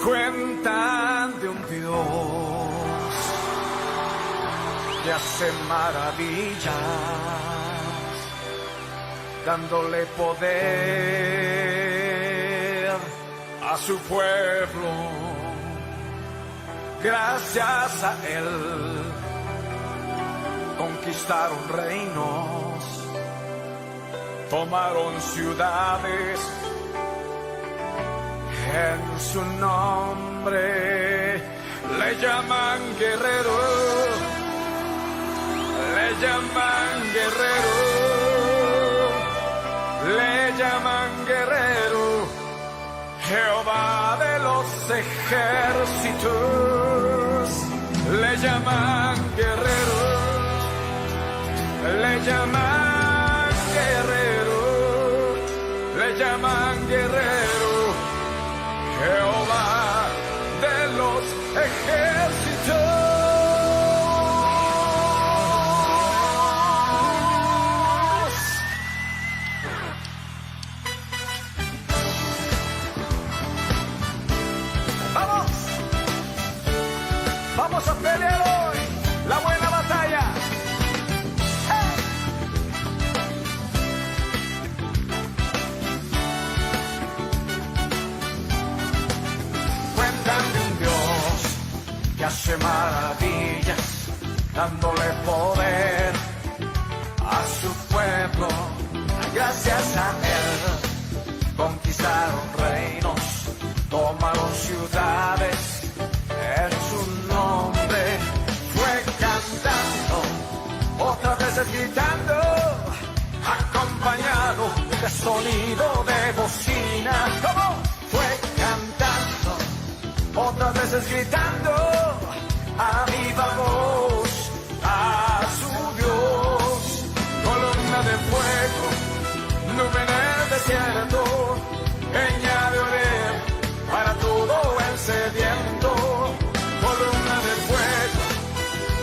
Cuentan de un Dios que hace maravillas, dándole poder a su pueblo. Gracias a él conquistaron reinos, tomaron ciudades. En su nombre le llaman guerrero, le llaman guerrero, le llaman guerrero, Jehová de los ejércitos, le llaman guerrero, le llaman guerrero, le llaman guerrero, Jehová de los ejércitos. ¡Vamos! ¡Vamos a pelear hoy la buena batalla! Que hace maravillas, dándole poder a su pueblo. Gracias a él conquistaron reinos, tomaron ciudades. En su nombre fue cantando, otras veces gritando, acompañado de sonido de bocina. ¿Cómo? Fue cantando, otras veces gritando a viva voz a su Dios. Columna de fuego, nube en el desierto, peña de Oreb para todo el sediento. Columna de fuego,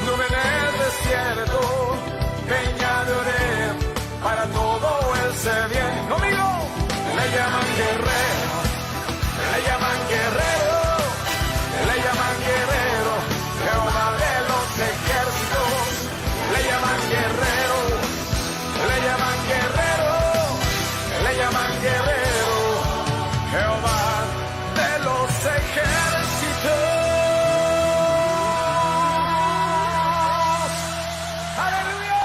nube en el desierto, peña de Oreb para todo el sediento. Conmigo, le llaman guerrero, le llaman guerrero, le llaman guerrero, Jehová de los ejércitos, le llaman guerrero, le llaman guerrero, le llaman guerrero, Jehová de los ejércitos. ¡Aleluya!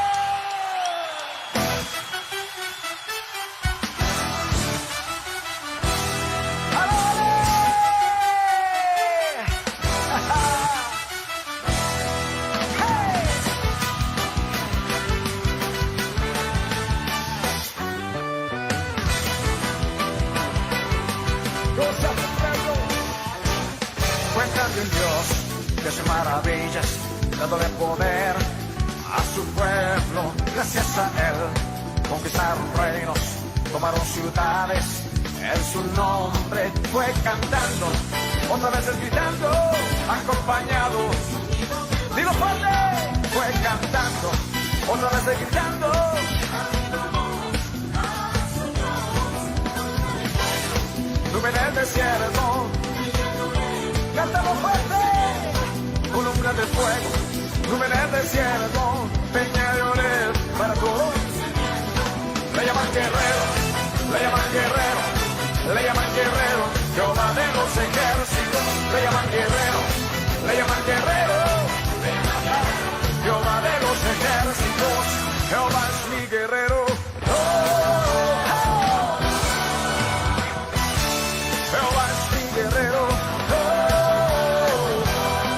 Cuentan de un Dios que hace maravillas, dándole poder a su pueblo. Gracias a él conquistaron reinos, tomaron ciudades. En su nombre fue cantando, otras veces gritando, acompañados. Dilo fuerte, fue cantando, otras veces gritando. Nube en el desierto, cantamos fuerte, columna de fuego, nube en el desierto, peña de Oreb para todos. Le llaman guerrero, le llaman guerrero, le llaman guerrero, Jehová de los ejércitos. Le llaman guerrero, le llaman guerrero, Jehová de los ejércitos. Jehová es mi guerrero. Jehová es mi guerrero.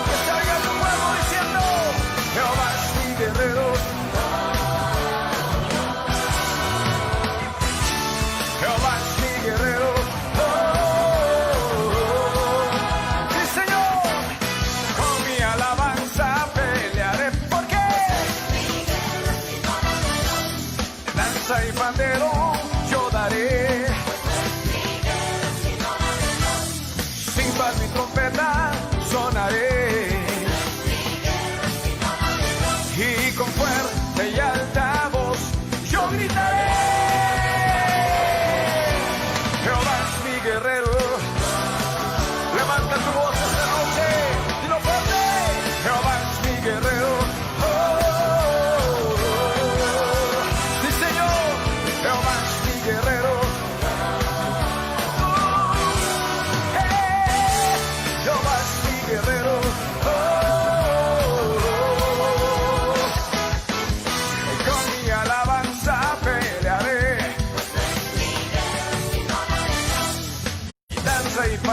Que se oiga tu pueblo diciendo, Jehová es mi guerrero. Jehová es mi guerrero. Sí, Señor, con mi alabanza pelearé, porque danza y pandero yo daré. Cimbas mi trompeta sonaré, y con fuerte y alta voz yo gritaré. Jehová es mi guerrero. Levanta tu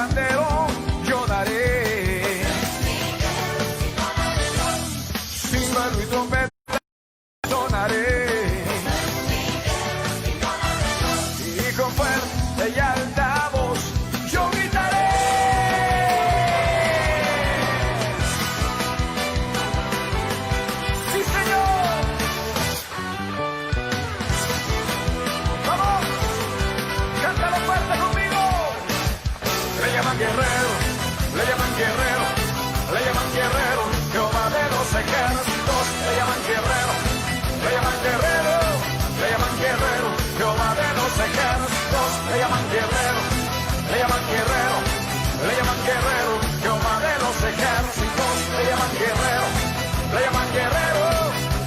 pandero yo daré. Címbalo y trompeta sonaré. Y con fuerte y alta voz yo gritaré. ¡Sí, Señor! ¡Vamos! ¡Cántalo fuerte conmigo! Le llaman guerrero, le llaman guerrero, le llaman guerrero, Jehová de los ejércitos, le llaman guerrero, le llaman guerrero, le llaman guerrero, Jehová de los ejércitos, le llaman guerrero, le llaman guerrero, le llaman guerrero, Jehová de los ejércitos, le llaman guerrero, le llaman guerrero,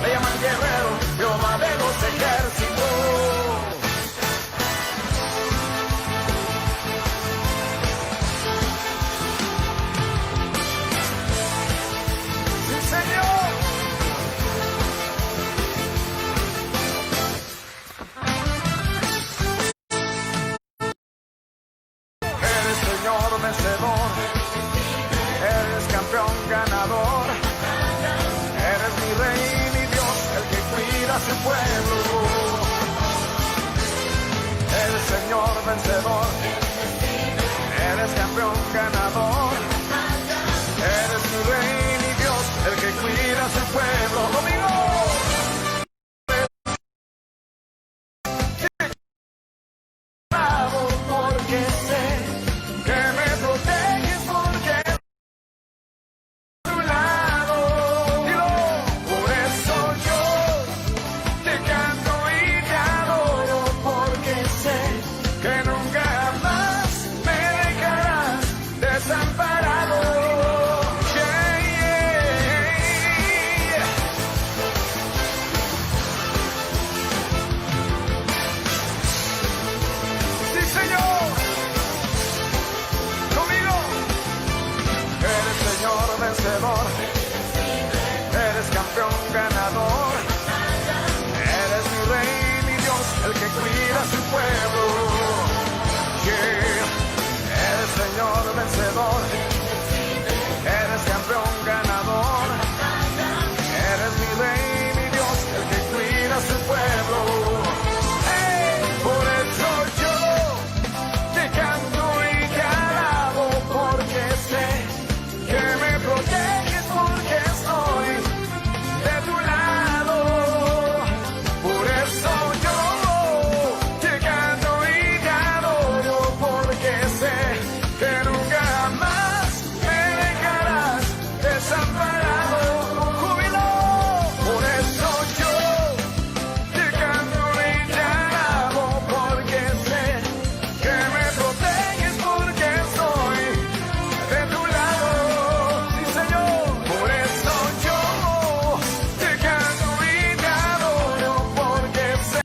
le llaman guerrero, Jehová de los ejércitos. Señor, eres Señor vencedor, eres campeón ganador, eres mi rey, mi Dios, el que cuida a su pueblo. Eres Señor vencedor, eres campeón ganador, eres mi rey, mi Dios, el que cuida a su pueblo. Conmigo. Porque sé que me proteges, porque a tu lado. Dilo. Por eso yo te canto y te adoro, porque sé que nunca más me dejarás desamparado. Señor, conmigo. Eres Señor vencedor, eres campeón ganador, eres mi rey, mi Dios, el que cuida a su pueblo. Yeah. Eres Señor vencedor, eres campeón ganador, eres mi rey, mi Dios, el que cuida a su pueblo. Hey, por eso yo te canto y te alabo, porque sé que me proteges, porque estoy de tu lado. Por eso yo te canto y te adoro, porque sé que nunca más me dejarás desamparado. Júbilo. Por eso yo te canto y te alabo, porque sé que me proteges, porque estoy de tu lado. Sí, Señor. Por eso yo te canto y te adoro, porque sé.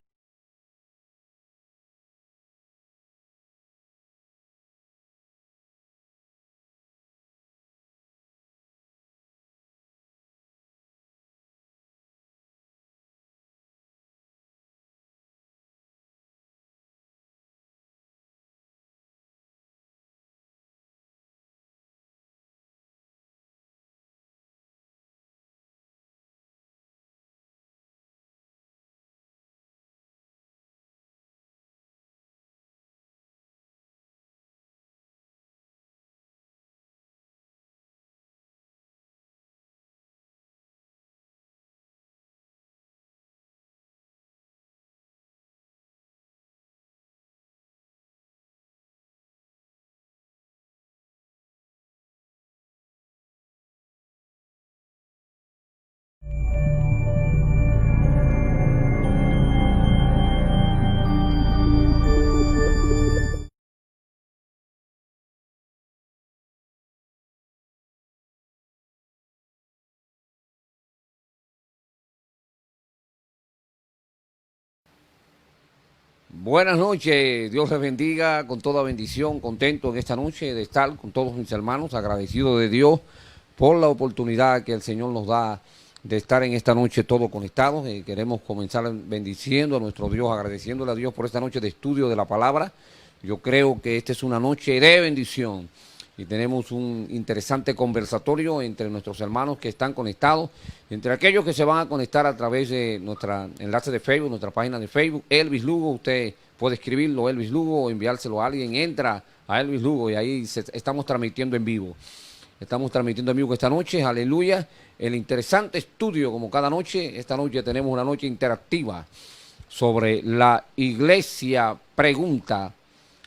Buenas noches, Dios les bendiga con toda bendición, contento en esta noche de estar con todos mis hermanos, agradecido de Dios por la oportunidad que el Señor nos da de estar en esta noche todos conectados. Queremos comenzar bendiciendo a nuestro Dios, agradeciéndole a Dios por esta noche de estudio de la palabra. Yo creo que esta es una noche de bendición. y tenemos un interesante conversatorio entre nuestros hermanos que están conectados, entre aquellos que se van a conectar a través de nuestra enlace de Facebook, nuestra página de Facebook, Elvis Lugo. Usted puede escribirlo, Elvis Lugo, o enviárselo a alguien, entra a Elvis Lugo y ahí estamos transmitiendo en vivo. Estamos transmitiendo en vivo esta noche, aleluya, el interesante estudio como cada noche. Esta noche tenemos una noche interactiva sobre la iglesia pregunta,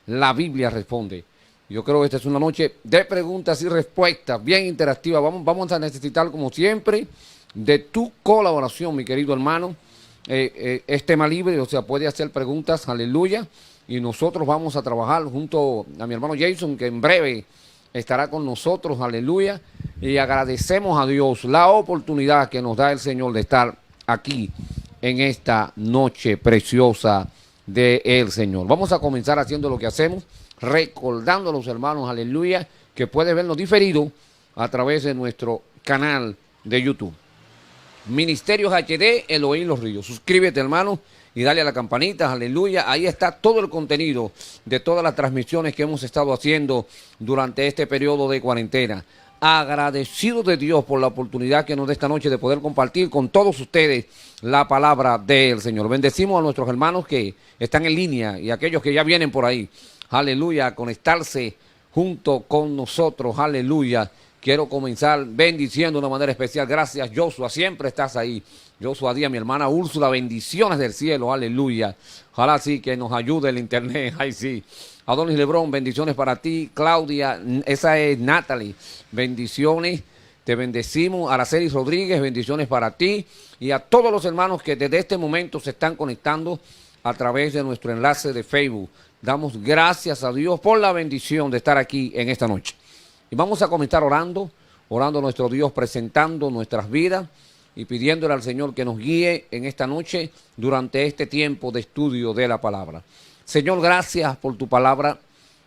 la Biblia responde. Yo creo que esta es una noche de preguntas y respuestas, bien interactiva. Vamos a necesitar, como siempre, de tu colaboración, mi querido hermano. Es tema libre, o sea, puede hacer preguntas, aleluya. Y nosotros vamos a trabajar junto a mi hermano Jason, que en breve estará con nosotros, aleluya. Y agradecemos a Dios la oportunidad que nos da el Señor de estar aquí en esta noche preciosa del Señor. Vamos a comenzar haciendo lo que hacemos, recordando a los hermanos, aleluya, que puede vernos diferido a través de nuestro canal de YouTube. Ministerios HD, Elohim Los Ríos. Suscríbete, hermano, y dale a la campanita, aleluya. Ahí está todo el contenido de todas las transmisiones que hemos estado haciendo durante este periodo de cuarentena. Agradecido de Dios por la oportunidad que nos da esta noche de poder compartir con todos ustedes la palabra del Señor. Bendecimos a nuestros hermanos que están en línea y a aquellos que ya vienen por ahí, aleluya, a conectarse junto con nosotros, aleluya. Quiero comenzar bendiciendo de una manera especial. Gracias, Joshua, siempre estás ahí. Joshua Díaz, mi hermana Úrsula, bendiciones del cielo, aleluya. Ojalá sí que nos ayude el internet, ay sí. Adonis Lebrón, bendiciones para ti. Claudia, esa es Natalie, bendiciones, te bendecimos. Araceli Rodríguez, bendiciones para ti. Y a todos los hermanos que desde este momento se están conectando a través de nuestro enlace de Facebook. Damos gracias a Dios por la bendición de estar aquí en esta noche. Y vamos a comenzar orando a nuestro Dios, presentando nuestras vidas y pidiéndole al Señor que nos guíe en esta noche durante este tiempo de estudio de la palabra. Señor, gracias por tu palabra,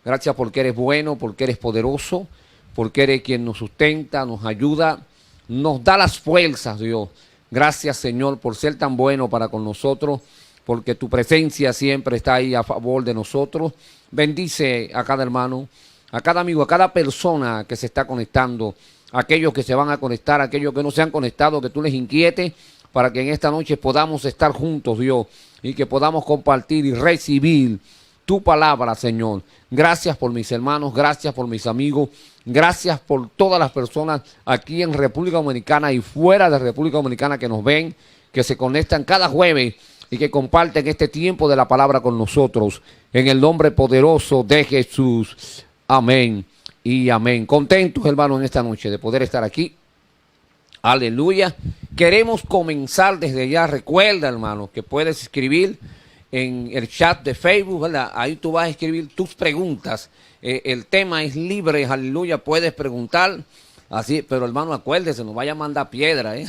gracias porque eres bueno, porque eres poderoso, porque eres quien nos sustenta, nos ayuda, nos da las fuerzas, Dios. Gracias, Señor, por ser tan bueno para con nosotros, porque tu presencia siempre está ahí a favor de nosotros. Bendice a cada hermano, a cada amigo, a cada persona que se está conectando, a aquellos que se van a conectar, a aquellos que no se han conectado, que tú les inquietes, para que en esta noche podamos estar juntos, Dios, y que podamos compartir y recibir tu palabra, Señor. Gracias por mis hermanos, gracias por mis amigos, gracias por todas las personas aquí en República Dominicana y fuera de República Dominicana que nos ven, que se conectan cada jueves y que comparten este tiempo de la palabra con nosotros. En el nombre poderoso de Jesús. Amén y amén. Contentos, hermanos, en esta noche de poder estar aquí. Aleluya. Queremos comenzar desde ya. Recuerda, hermano, que puedes escribir en el chat de Facebook, ¿verdad? Ahí tú vas a escribir tus preguntas. El tema es libre, aleluya. Puedes preguntar así, pero hermano, acuérdese, no vaya a mandar piedra, ¿eh?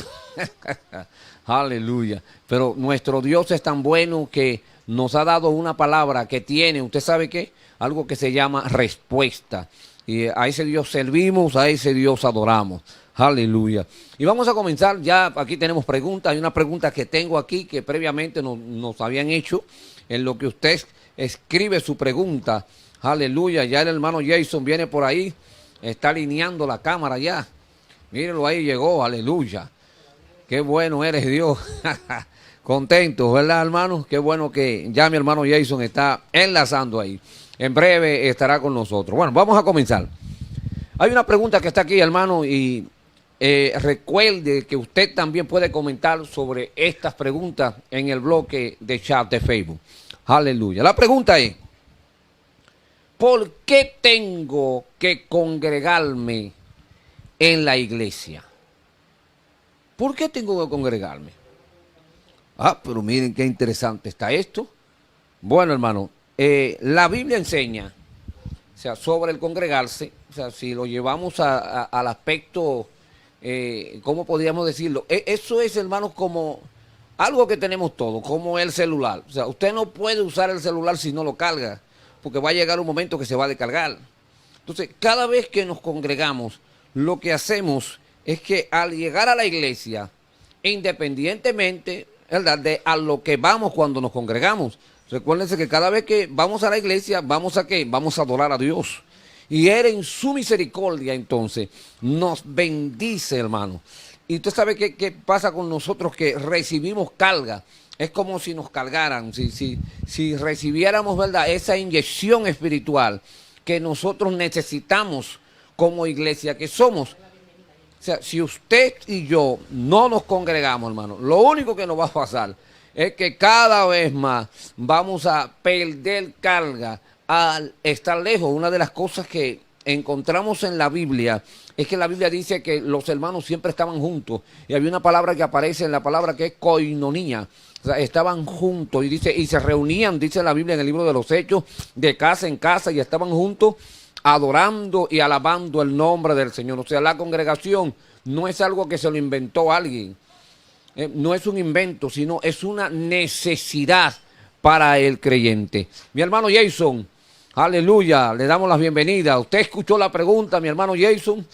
Aleluya. Pero nuestro Dios es tan bueno que nos ha dado una palabra que tiene, ¿usted sabe qué? Algo que se llama respuesta. Y a ese Dios servimos, a ese Dios adoramos. Aleluya. Y vamos a comenzar, ya aquí tenemos preguntas. Hay una pregunta que tengo aquí que previamente nos habían hecho. En lo que usted escribe su pregunta. Aleluya. Ya el hermano Jason viene por ahí. Está alineando la cámara ya. Mírenlo ahí, llegó. Aleluya. Qué bueno eres, Dios. Contentos, ¿verdad, hermanos? Qué bueno que ya mi hermano Jason está enlazando ahí. En breve estará con nosotros. Bueno, vamos a comenzar. Hay una pregunta que está aquí, hermano, y recuerde que usted también puede comentar sobre estas preguntas en el bloque de chat de Facebook. Aleluya. La pregunta es, ¿por qué tengo que congregarme en la iglesia? ¿Por qué tengo que congregarme? Ah, pero miren qué interesante está esto. Bueno, hermano, la Biblia enseña, o sea, sobre el congregarse, o sea, si lo llevamos al aspecto, ¿cómo podríamos decirlo? Eso es, hermanos, como algo que tenemos todos, como el celular. O sea, usted no puede usar el celular si no lo carga, porque va a llegar un momento que se va a descargar. Entonces, cada vez que nos congregamos, lo que hacemos es que al llegar a la iglesia, independientemente, ¿verdad?, de a lo que vamos cuando nos congregamos, recuérdense que cada vez que vamos a la iglesia, ¿vamos a qué? Vamos a adorar a Dios. Y Él en su misericordia entonces nos bendice, hermano. Y usted sabe qué pasa con nosotros que recibimos carga. Es como si nos cargaran, si recibiéramos, ¿verdad?, esa inyección espiritual que nosotros necesitamos como iglesia que somos. O sea, si usted y yo no nos congregamos, hermano, lo único que nos va a pasar es que cada vez más vamos a perder carga al estar lejos. Una de las cosas que encontramos en la Biblia es que la Biblia dice que los hermanos siempre estaban juntos. Y había una palabra que aparece en la palabra que es koinonía. O sea, estaban juntos y dice, y se reunían, dice la Biblia en el libro de los Hechos, de casa en casa, y estaban juntos adorando y alabando el nombre del Señor. O sea, la congregación no es algo que se lo inventó alguien. No es un invento, sino es una necesidad para el creyente. Mi hermano Jason, aleluya, le damos la bienvenida. Usted escuchó la pregunta, mi hermano Jason.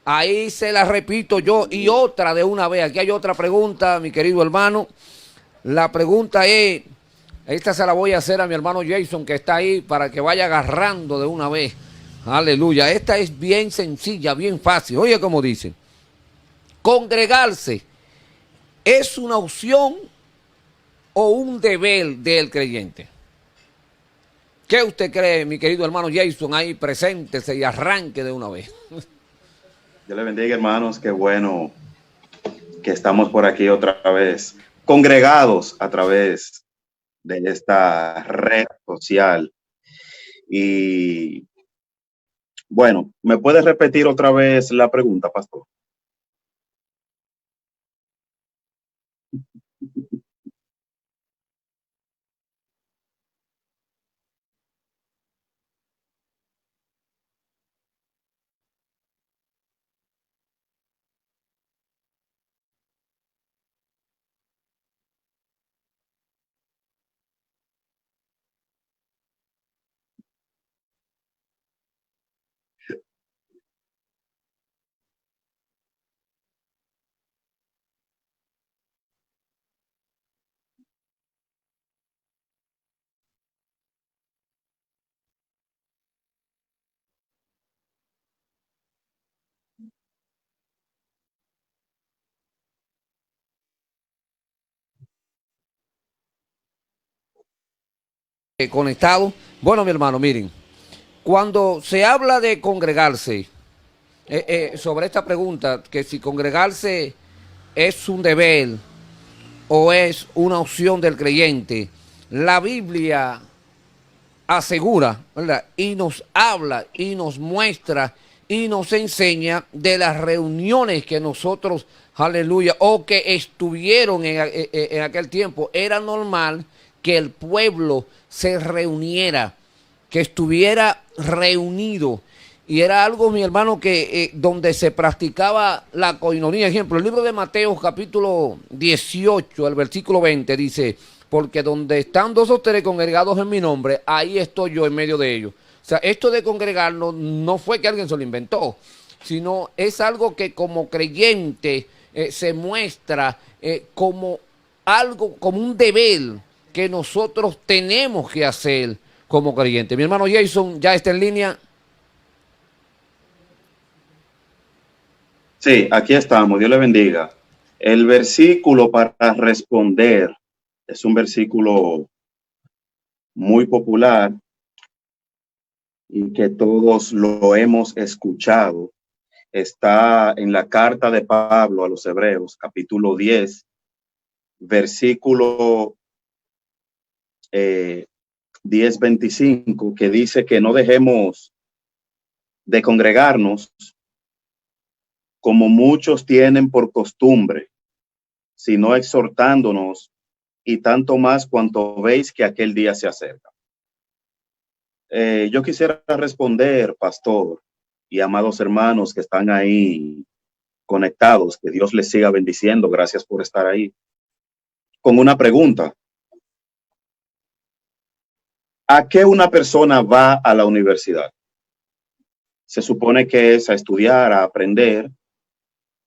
Ahí se la repito yo y otra de una vez. Aquí hay otra pregunta, mi querido hermano. La pregunta es, esta se la voy a hacer a mi hermano Jason, que está ahí, para que vaya agarrando de una vez. Aleluya. Esta es bien sencilla, bien fácil. Oye, como dice, congregarse ¿es una opción o un deber del creyente? ¿Qué usted cree, mi querido hermano Jason? Ahí preséntese y arranque de una vez. Dios le bendiga, hermanos. Qué bueno que estamos por aquí otra vez, congregados a través de esta red social. Y bueno, ¿me puede repetir otra vez la pregunta, pastor? Conectado. Bueno, mi hermano, miren, cuando se habla de congregarse, sobre esta pregunta, que si congregarse es un deber o es una opción del creyente, la Biblia asegura, ¿verdad?, y nos habla y nos muestra y nos enseña de las reuniones que nosotros, aleluya, o que estuvieron en aquel tiempo. Era normal que el pueblo se reuniera, que estuviera reunido. Y era algo, mi hermano, que donde se practicaba la coinonía. Ejemplo, el libro de Mateo, capítulo 18, el versículo 20, dice, porque donde están dos o tres congregados en mi nombre, ahí estoy yo en medio de ellos. O sea, esto de congregarnos no fue que alguien se lo inventó, sino es algo que como creyente se muestra como algo, como un deber que nosotros tenemos que hacer como creyente. Mi hermano Jason ya está en línea. Sí, aquí estamos. Dios le bendiga. El versículo para responder es un versículo muy popular y que todos lo hemos escuchado. Está en la carta de Pablo a los Hebreos, capítulo 10, versículo 10:25, que dice que no dejemos de congregarnos como muchos tienen por costumbre, sino exhortándonos, y tanto más cuanto veis que aquel día se acerca. Yo quisiera responder, pastor y amados hermanos que están ahí conectados, que Dios les siga bendiciendo, gracias por estar ahí, con una pregunta. ¿A qué una persona va a la universidad? Se supone que es a estudiar, a aprender,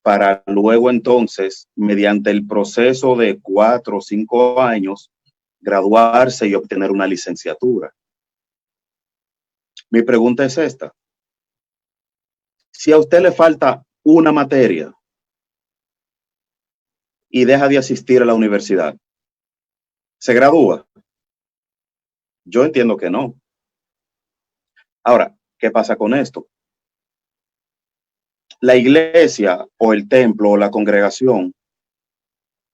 para luego entonces, mediante el proceso de 4 o 5 años, graduarse y obtener una licenciatura. Mi pregunta es esta: Si a usted le falta una materia y deja de asistir a la universidad, ¿se gradúa? Yo entiendo que no. Ahora, ¿qué pasa con esto? La iglesia o el templo o la congregación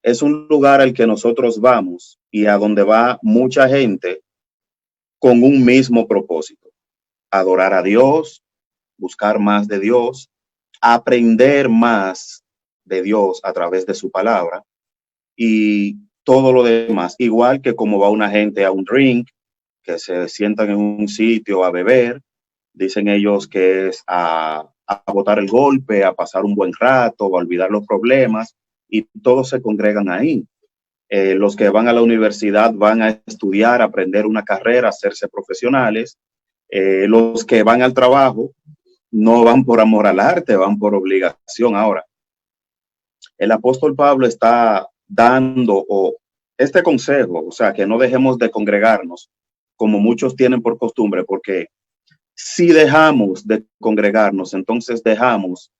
es un lugar al que nosotros vamos y a donde va mucha gente con un mismo propósito: adorar a Dios, buscar más de Dios, aprender más de Dios a través de su palabra y todo lo demás. Igual que como va una gente a un drink, que se sientan en un sitio a beber, dicen ellos que es a botar el golpe, a pasar un buen rato, a olvidar los problemas, y todos se congregan ahí. Los que van a la universidad van a estudiar, aprender una carrera, hacerse profesionales. Los que van al trabajo no van por amor al arte, van por obligación. Ahora, el apóstol Pablo está dando este consejo, o sea, que no dejemos de congregarnos como muchos tienen por costumbre, porque si dejamos de congregarnos, entonces dejamos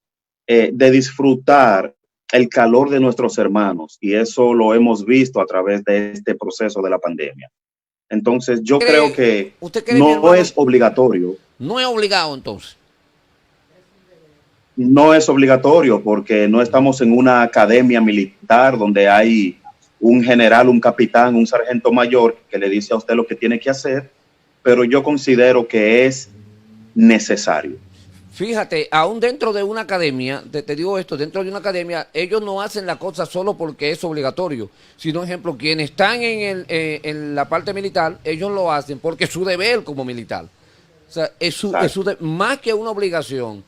de disfrutar el calor de nuestros hermanos, y eso lo hemos visto a través de este proceso de la pandemia. Entonces yo creo que no es obligatorio. No es obligado entonces. No es obligatorio porque no estamos en una academia militar donde hay un general, un capitán, un sargento mayor que le dice a usted lo que tiene que hacer, pero yo considero que es necesario. Fíjate, aún dentro de una academia, te digo esto, dentro de una academia, ellos no hacen la cosa solo porque es obligatorio, sino, ejemplo, quienes están en la parte militar, ellos lo hacen porque es su deber como militar. O sea, más que una obligación.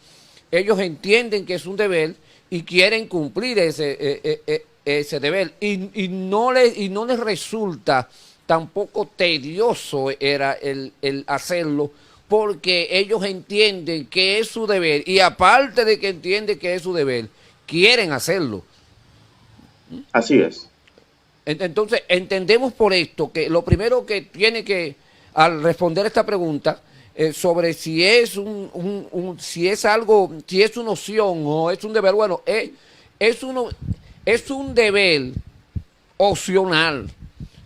Ellos entienden que es un deber y quieren cumplir ese deber. Y no les resulta tampoco tedioso era el hacerlo, porque ellos entienden que es su deber, y aparte de que entienden que es su deber, quieren hacerlo. Así es. Entonces, entendemos por esto que lo primero que tiene que, al responder esta pregunta, sobre si es si es algo, si es una opción o es un deber, bueno, es un deber opcional.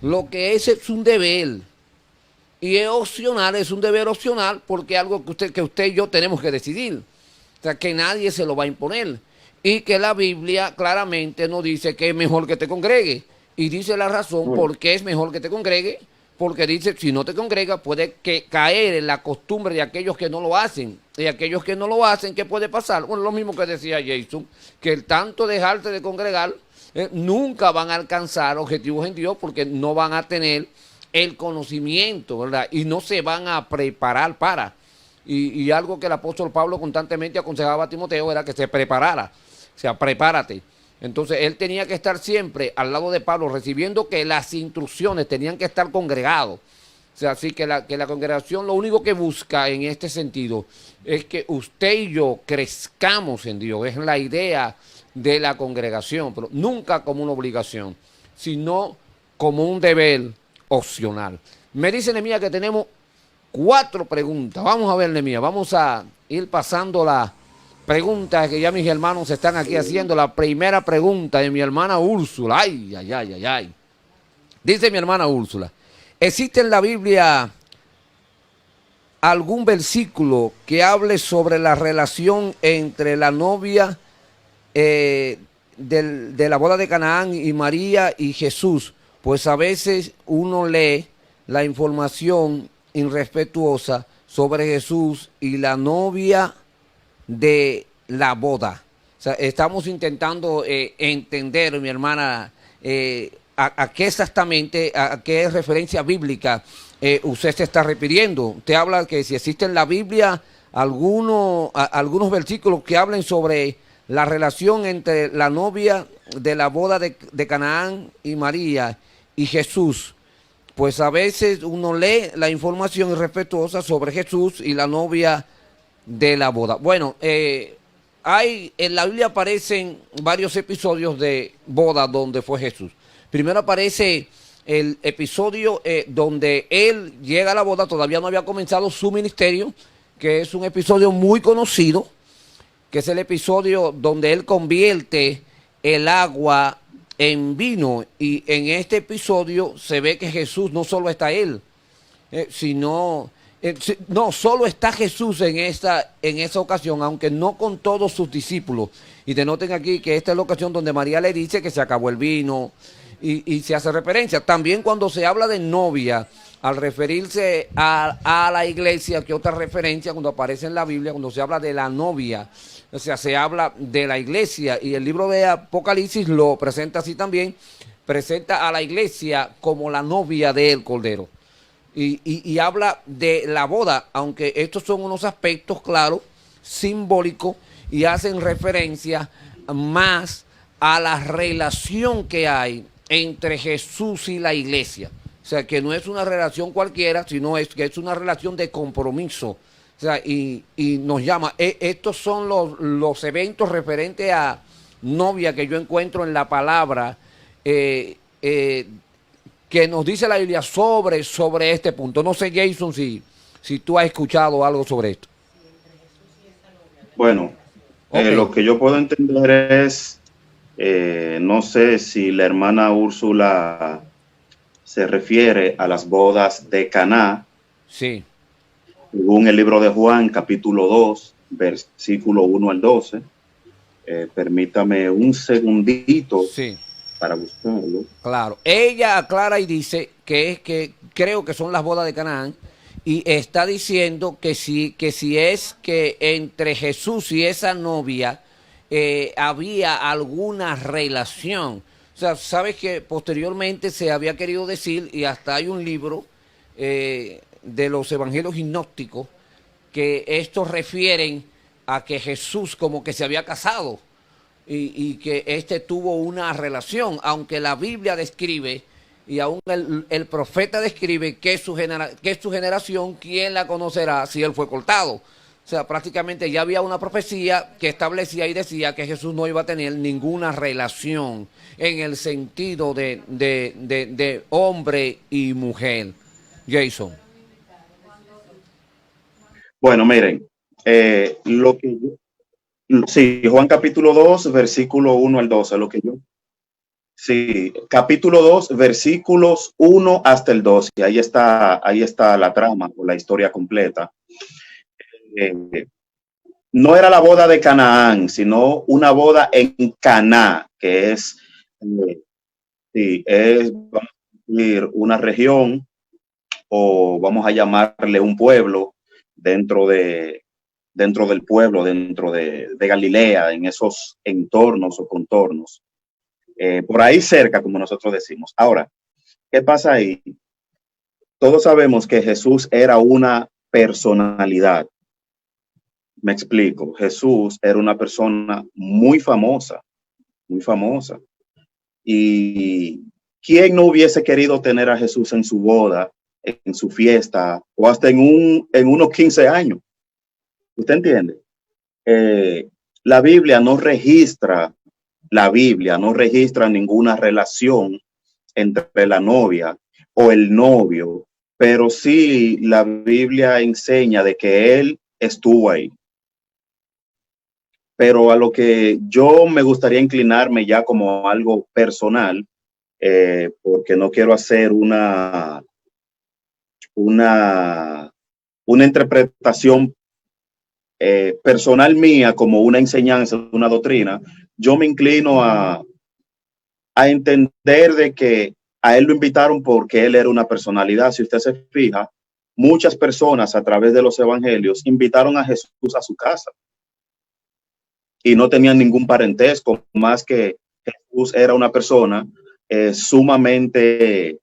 Lo que es un deber. Y es opcional, es un deber opcional, porque es algo que usted y yo tenemos que decidir. O sea, que nadie se lo va a imponer. Y que la Biblia claramente nos dice que es mejor que te congregue. Y dice la razón por qué es mejor que te congregue. Porque dice, si no te congregas, puede caer en la costumbre de aquellos que no lo hacen. Y aquellos que no lo hacen, ¿qué puede pasar? Bueno, lo mismo que decía Jason, que el tanto dejarte de congregar, nunca van a alcanzar objetivos en Dios, porque no van a tener el conocimiento, ¿verdad? Y no se van a preparar para. Y algo que el apóstol Pablo constantemente aconsejaba a Timoteo era que se preparara. O sea, prepárate. Entonces él tenía que estar siempre al lado de Pablo, recibiendo que las instrucciones tenían que estar congregados. O sea, así que la congregación lo único que busca en este sentido es que usted y yo crezcamos en Dios. Es la idea de la congregación, pero nunca como una obligación, sino como un deber opcional. Me dice Nehemías que tenemos 4 preguntas. Vamos a ver, Nehemías, vamos a ir pasando la preguntas que ya mis hermanos están aquí haciendo. La primera pregunta de mi hermana Úrsula. Ay, ay, ay, ay, ay. Dice mi hermana Úrsula: ¿existe en la Biblia algún versículo que hable sobre la relación entre la novia de la boda de Canaán y María y Jesús? Pues a veces uno lee la información irrespetuosa sobre Jesús y la novia de la boda. O sea, estamos intentando entender, mi hermana, a qué exactamente, a qué referencia bíblica usted se está refiriendo. Usted habla que si existe en la Biblia algunos versículos que hablen sobre la relación entre la novia de la boda de Canaán y María y Jesús. Pues a veces uno lee la información irrespetuosa sobre Jesús y la novia de la boda. Bueno, en la Biblia aparecen varios episodios de boda donde fue Jesús. Primero aparece el episodio donde él llega a la boda, todavía no había comenzado su ministerio, que es un episodio muy conocido, que es el episodio donde él convierte el agua en vino. Y en este episodio se ve que Jesús no solo está él, sino no solo está Jesús en esa ocasión, aunque no con todos sus discípulos. Y te noten aquí que esta es la ocasión donde María le dice que se acabó el vino y se hace referencia. También cuando se habla de novia, al referirse a la iglesia, que otra referencia cuando aparece en la Biblia, cuando se habla de la novia, o sea, se habla de la iglesia, y el libro de Apocalipsis lo presenta así también, presenta a la iglesia como la novia del Cordero. Y habla de la boda, aunque estos son unos aspectos, claro, simbólicos, y hacen referencia más a la relación que hay entre Jesús y la iglesia. O sea, que no es una relación cualquiera, sino que es una relación de compromiso. O sea, y nos llama, estos son los eventos referentes a novia que yo encuentro en la palabra, que nos dice la Biblia sobre este punto. No sé, Jason, si tú has escuchado algo sobre esto. Bueno, lo que yo puedo entender es, no sé si la hermana Úrsula se refiere a las bodas de Caná. Sí. Según el libro de Juan, capítulo 2, versículo 1 al 12. Permítame un segundito. Sí. Para buscarlo. Claro, ella aclara y dice que creo que son las bodas de Canaán, y está diciendo que si es que entre Jesús y esa novia había alguna relación. O sea, sabes que posteriormente se había querido decir, y hasta hay un libro de los evangelios gnósticos, que estos refieren a que Jesús como que se había casado. Y que tuvo una relación, aunque la Biblia describe, y aún el profeta describe que es su generación, ¿quién la conocerá si él fue cortado? O sea, prácticamente ya había una profecía que establecía y decía que Jesús no iba a tener ninguna relación en el sentido de hombre y mujer. Jason. Bueno, miren, lo que yo... Sí, Juan capítulo 2, versículo 1 al 12, lo que yo... Sí, capítulo 2, versículos 1 hasta el 12, ahí está la trama o la historia completa. No era la boda de Canaán, sino una boda en Caná, que es, vamos a decir, una región, o vamos a llamarle un pueblo dentro del pueblo, dentro de Galilea, en esos entornos o contornos, por ahí cerca, como nosotros decimos. Ahora, ¿qué pasa ahí? Todos sabemos que Jesús era una personalidad. Me explico. Jesús era una persona muy famosa, muy famosa. Y ¿quién no hubiese querido tener a Jesús en su boda, en su fiesta, o hasta en unos 15 años? ¿Usted entiende? La Biblia no registra ninguna relación entre la novia o el novio, pero sí la Biblia enseña de que él estuvo ahí. Pero a lo que yo me gustaría inclinarme ya como algo personal, porque no quiero hacer una interpretación personal mía como una enseñanza, una doctrina. Yo me inclino a entender de que a él lo invitaron porque él era una personalidad. Si usted se fija, muchas personas a través de los evangelios invitaron a Jesús a su casa y no tenían ningún parentesco, más que Jesús era una persona sumamente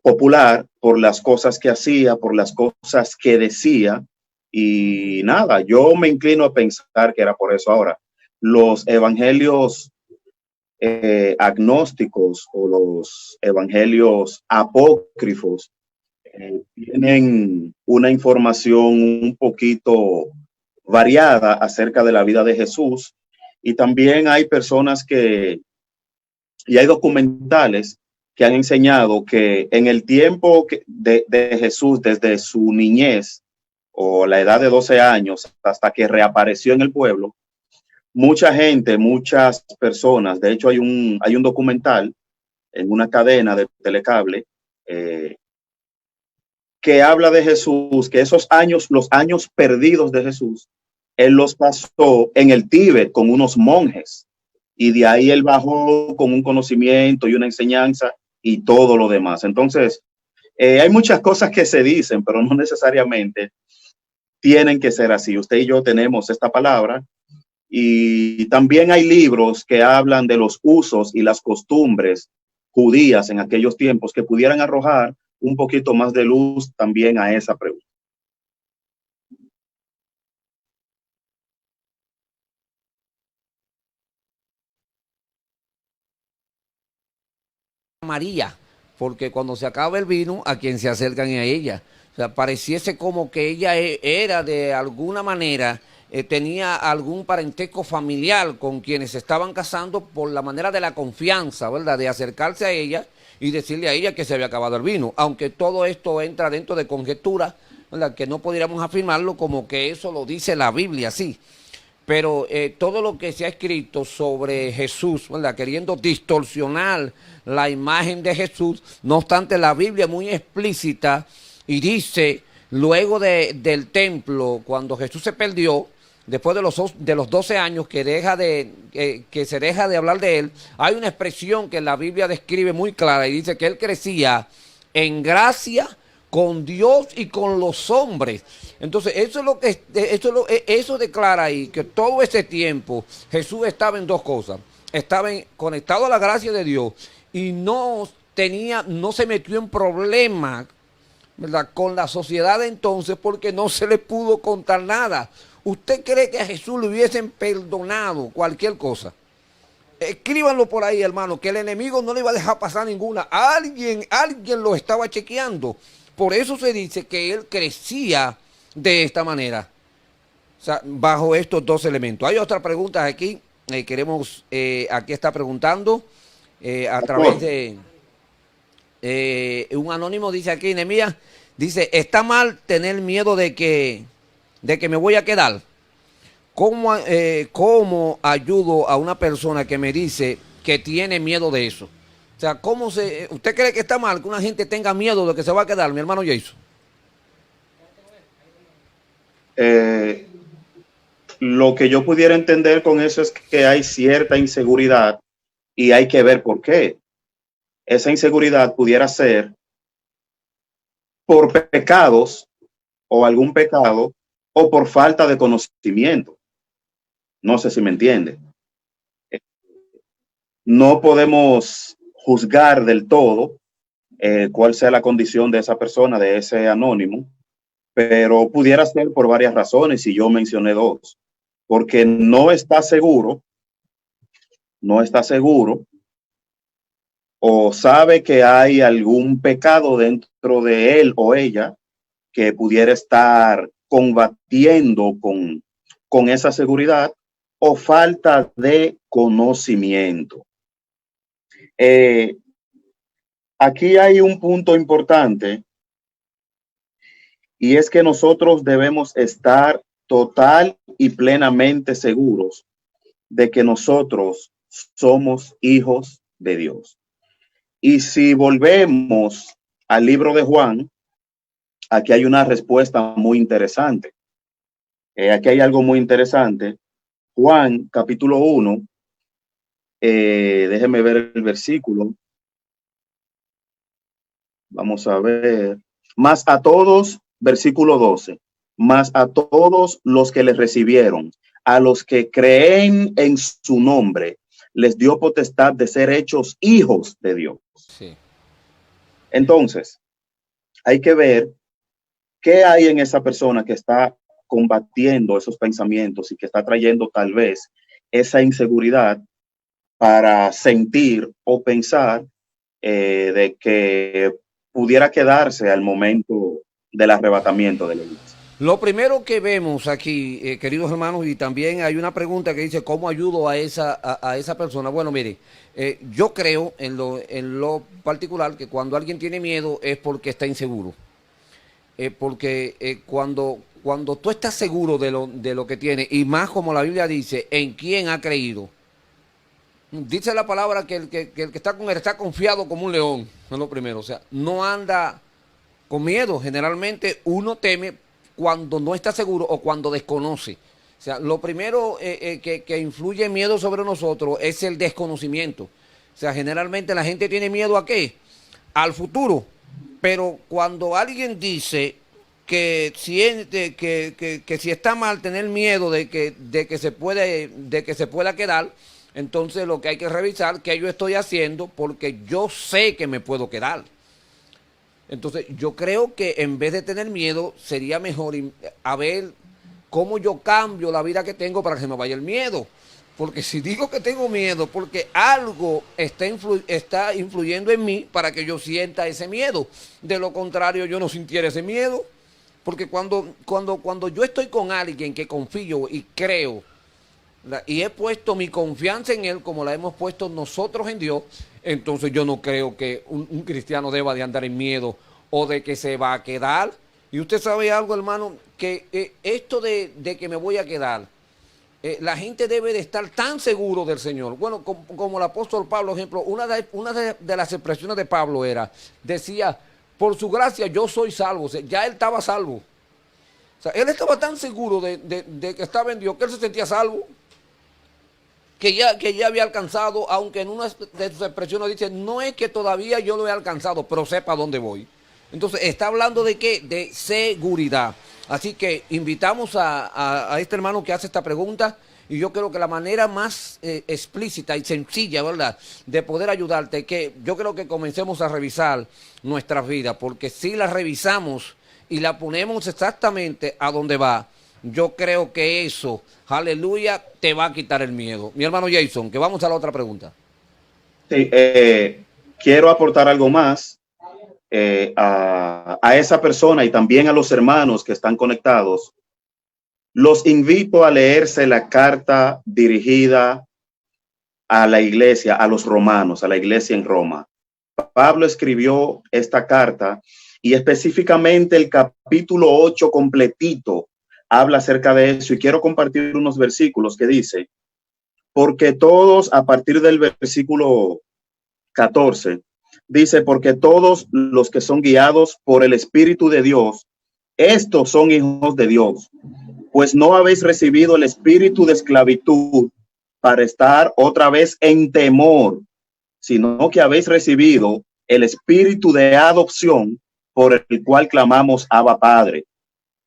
popular por las cosas que hacía, por las cosas que decía. Y nada, yo me inclino a pensar que era por eso. Ahora, los evangelios agnósticos o los evangelios apócrifos tienen una información un poquito variada acerca de la vida de Jesús, y también hay personas y hay documentales que han enseñado que en el tiempo de Jesús, desde su niñez o la edad de 12 años hasta que reapareció en el pueblo, mucha gente, muchas personas, de hecho hay un documental en una cadena de telecable eh, que habla de Jesús, que esos años, los años perdidos de Jesús, él los pasó en el Tíbet con unos monjes y de ahí él bajó con un conocimiento y una enseñanza y todo lo demás. Entonces, hay muchas cosas que se dicen, pero no necesariamente tienen que ser así. Usted y yo tenemos esta palabra y también hay libros que hablan de los usos y las costumbres judías en aquellos tiempos que pudieran arrojar un poquito más de luz también a esa pregunta. María, porque cuando se acaba el vino, a quien se acercan es a ella. O sea, pareciese como que ella era de alguna manera, tenía algún parentesco familiar con quienes se estaban casando por la manera de la confianza, ¿verdad? De acercarse a ella y decirle a ella que se había acabado el vino. Aunque todo esto entra dentro de conjeturas, ¿verdad? Que no podríamos afirmarlo como que eso lo dice la Biblia, sí. Pero todo lo que se ha escrito sobre Jesús, ¿verdad? Queriendo distorsionar la imagen de Jesús, no obstante la Biblia es muy explícita y dice, luego del templo, cuando Jesús se perdió, después de los 12 años que se deja de hablar de él, hay una expresión que la Biblia describe muy clara y dice que él crecía en gracia con Dios y con los hombres. Entonces, eso declara ahí que todo ese tiempo Jesús estaba en dos cosas. Estaba conectado a la gracia de Dios y no se metió en problemas, ¿verdad?, con la sociedad de entonces, porque no se le pudo contar nada. ¿Usted cree que a Jesús le hubiesen perdonado cualquier cosa? Escríbanlo por ahí, hermano, que el enemigo no le iba a dejar pasar ninguna. Alguien lo estaba chequeando. Por eso se dice que él crecía de esta manera, o sea, bajo estos dos elementos. Hay otras preguntas aquí. Aquí está preguntando a través de un anónimo, dice aquí, Nehemías, dice, ¿está mal tener miedo de que me voy a quedar? ¿Cómo ayudo a una persona que me dice que tiene miedo de eso? O sea, ¿usted cree que está mal que una gente tenga miedo de que se va a quedar, mi hermano Jason? Lo que yo pudiera entender con eso es que hay cierta inseguridad y hay que ver por qué. Esa inseguridad pudiera ser por pecados o algún pecado o por falta de conocimiento. No sé si me entiende. No podemos juzgar del todo cuál sea la condición de esa persona, de ese anónimo, pero pudiera ser por varias razones y yo mencioné dos. Porque no está seguro o sabe que hay algún pecado dentro de él o ella que pudiera estar combatiendo con esa seguridad o falta de conocimiento. Aquí hay un punto importante y es que nosotros debemos estar total y plenamente seguros de que nosotros somos hijos de Dios. Y si volvemos al libro de Juan, aquí hay una respuesta muy interesante. Aquí hay algo muy interesante. Juan, capítulo 1, déjeme ver el versículo. Vamos a ver. Más a todos, versículo 12. Más a todos los que les recibieron, a los que creen en su nombre, les dio potestad de ser hechos hijos de Dios. Sí. Entonces, hay que ver qué hay en esa persona que está combatiendo esos pensamientos y que está trayendo tal vez esa inseguridad para sentir o pensar de que pudiera quedarse al momento del arrebatamiento de la iglesia. Lo primero que vemos aquí, queridos hermanos, y también hay una pregunta que dice, ¿cómo ayudo a esa persona? Bueno, mire, yo creo en lo particular que cuando alguien tiene miedo es porque está inseguro. porque cuando tú estás seguro de lo que tienes, y más como la Biblia dice, en quién ha creído. Dice la palabra que el que está con él está confiado como un león, es lo primero. O sea, no anda con miedo. Generalmente uno teme cuando no está seguro o cuando desconoce. O sea, lo primero que influye miedo sobre nosotros es el desconocimiento. O sea, generalmente la gente tiene miedo ¿a qué? Al futuro. Pero cuando alguien dice que si está mal tener miedo de que se pueda quedar, entonces lo que hay que revisar qué yo estoy haciendo porque yo sé que me puedo quedar. Entonces yo creo que en vez de tener miedo sería mejor a ver cómo yo cambio la vida que tengo para que se me vaya el miedo. Porque si digo que tengo miedo, porque algo está influyendo en mí para que yo sienta ese miedo. De lo contrario, yo no sintiera ese miedo. Porque cuando yo estoy con alguien que confío y creo, y he puesto mi confianza en él como la hemos puesto nosotros en Dios, entonces yo no creo que un cristiano deba de andar en miedo o de que se va a quedar. Y usted sabe algo, hermano, que esto de que me voy a quedar, la gente debe de estar tan seguro del Señor. Bueno, como el apóstol Pablo, ejemplo, una de las expresiones de Pablo decía, por su gracia yo soy salvo. O sea, ya él estaba salvo. O sea, él estaba tan seguro de que estaba en Dios que él se sentía salvo. Que ya había alcanzado, aunque en una de sus expresiones dice, no es que todavía yo lo he alcanzado, pero sepa dónde voy. Entonces, está hablando de qué? De seguridad. Así que invitamos a este hermano que hace esta pregunta, y yo creo que la manera más explícita y sencilla, ¿verdad?, de poder ayudarte, que yo creo que comencemos a revisar nuestras vidas, porque si las revisamos y la ponemos exactamente a donde va, yo creo que eso, aleluya, te va a quitar el miedo. Mi hermano Jason, que vamos a la otra pregunta. Sí, quiero aportar algo más a esa persona y también a los hermanos que están conectados. Los invito a leerse la carta dirigida a la iglesia, a los romanos, a la iglesia en Roma. Pablo escribió esta carta y específicamente el capítulo 8 completito habla acerca de eso, y quiero compartir unos versículos que dice, porque todos, a partir del versículo 14, dice, porque todos los que son guiados por el Espíritu de Dios, estos son hijos de Dios, pues no habéis recibido el espíritu de esclavitud para estar otra vez en temor, sino que habéis recibido el espíritu de adopción por el cual clamamos Abba Padre.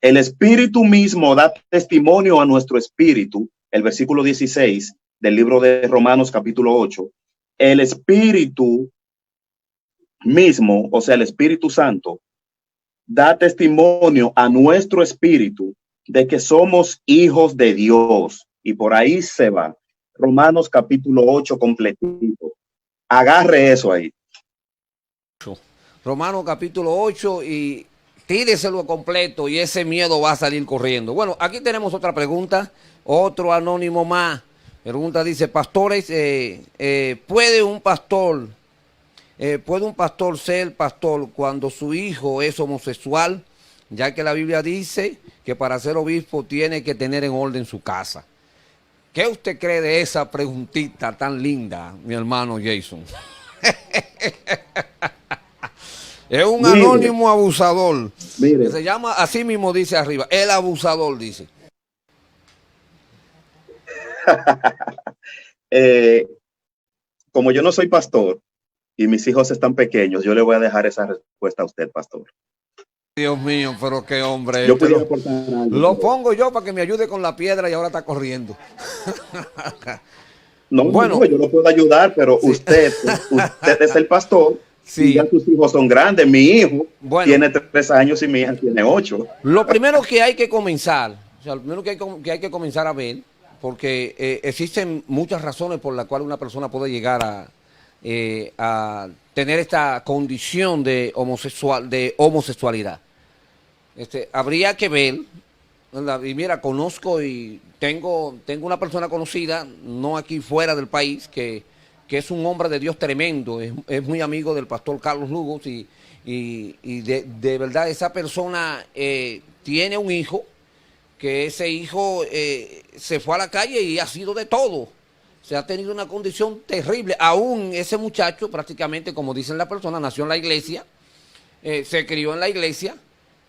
El Espíritu mismo da testimonio a nuestro espíritu, el versículo 16 del libro de Romanos capítulo 8. El Espíritu mismo, o sea, el Espíritu Santo, da testimonio a nuestro espíritu de que somos hijos de Dios. Y por ahí se va. Romanos capítulo 8 completito. Agarre eso ahí. Romanos capítulo 8 y tíreselo completo y ese miedo va a salir corriendo. Bueno, aquí tenemos otra pregunta, otro anónimo más. Pregunta dice, pastores, ¿puede un pastor ser pastor cuando su hijo es homosexual? Ya que la Biblia dice que para ser obispo tiene que tener en orden su casa. ¿Qué usted cree de esa preguntita tan linda, mi hermano Jason? Es un anónimo abusador. Mire. Se llama, así mismo dice arriba, el abusador, dice. Como yo no soy pastor y mis hijos están pequeños, yo le voy a dejar esa respuesta a usted, pastor. Dios mío, pero qué hombre. Yo pudiera aportar algo. Lo pongo yo para que me ayude con la piedra y ahora está corriendo. No, bueno, no, yo lo puedo ayudar, pero sí. usted es el pastor. Sí. Y ya sus hijos son grandes. Mi hijo tiene 3 años y mi hija tiene 8. Lo primero que hay que comenzar, o sea, lo primero que hay que comenzar a ver, porque existen muchas razones por las cuales una persona puede llegar a tener esta condición de homosexualidad. Habría que ver, y mira, conozco y tengo una persona conocida, no aquí fuera del país, que es un hombre de Dios tremendo, es muy amigo del pastor Carlos Lugos y y de verdad esa persona tiene un hijo, que ese hijo se fue a la calle y ha sido de todo. Se ha tenido una condición terrible. Aún ese muchacho, prácticamente, como dicen las personas, nació en la iglesia, se crió en la iglesia,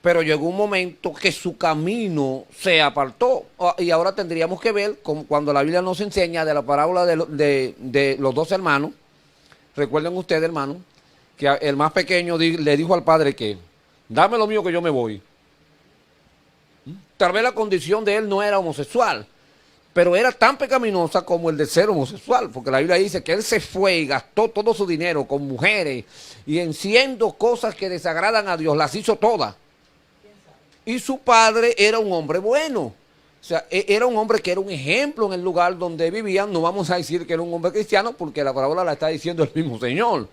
pero llegó un momento que su camino se apartó. Y ahora tendríamos que ver, como cuando la Biblia nos enseña de la parábola de los dos hermanos. Recuerden ustedes, hermano, que el más pequeño le dijo al padre que, dame lo mío que yo me voy. Tal vez la condición de él no era homosexual, pero era tan pecaminosa como el de ser homosexual, porque la Biblia dice que él se fue y gastó todo su dinero con mujeres y haciendo cosas que desagradan a Dios, las hizo todas. Y su padre era un hombre bueno, o sea, era un hombre que era un ejemplo en el lugar donde vivían. No vamos a decir que era un hombre cristiano, porque la parábola la está diciendo el mismo Señor,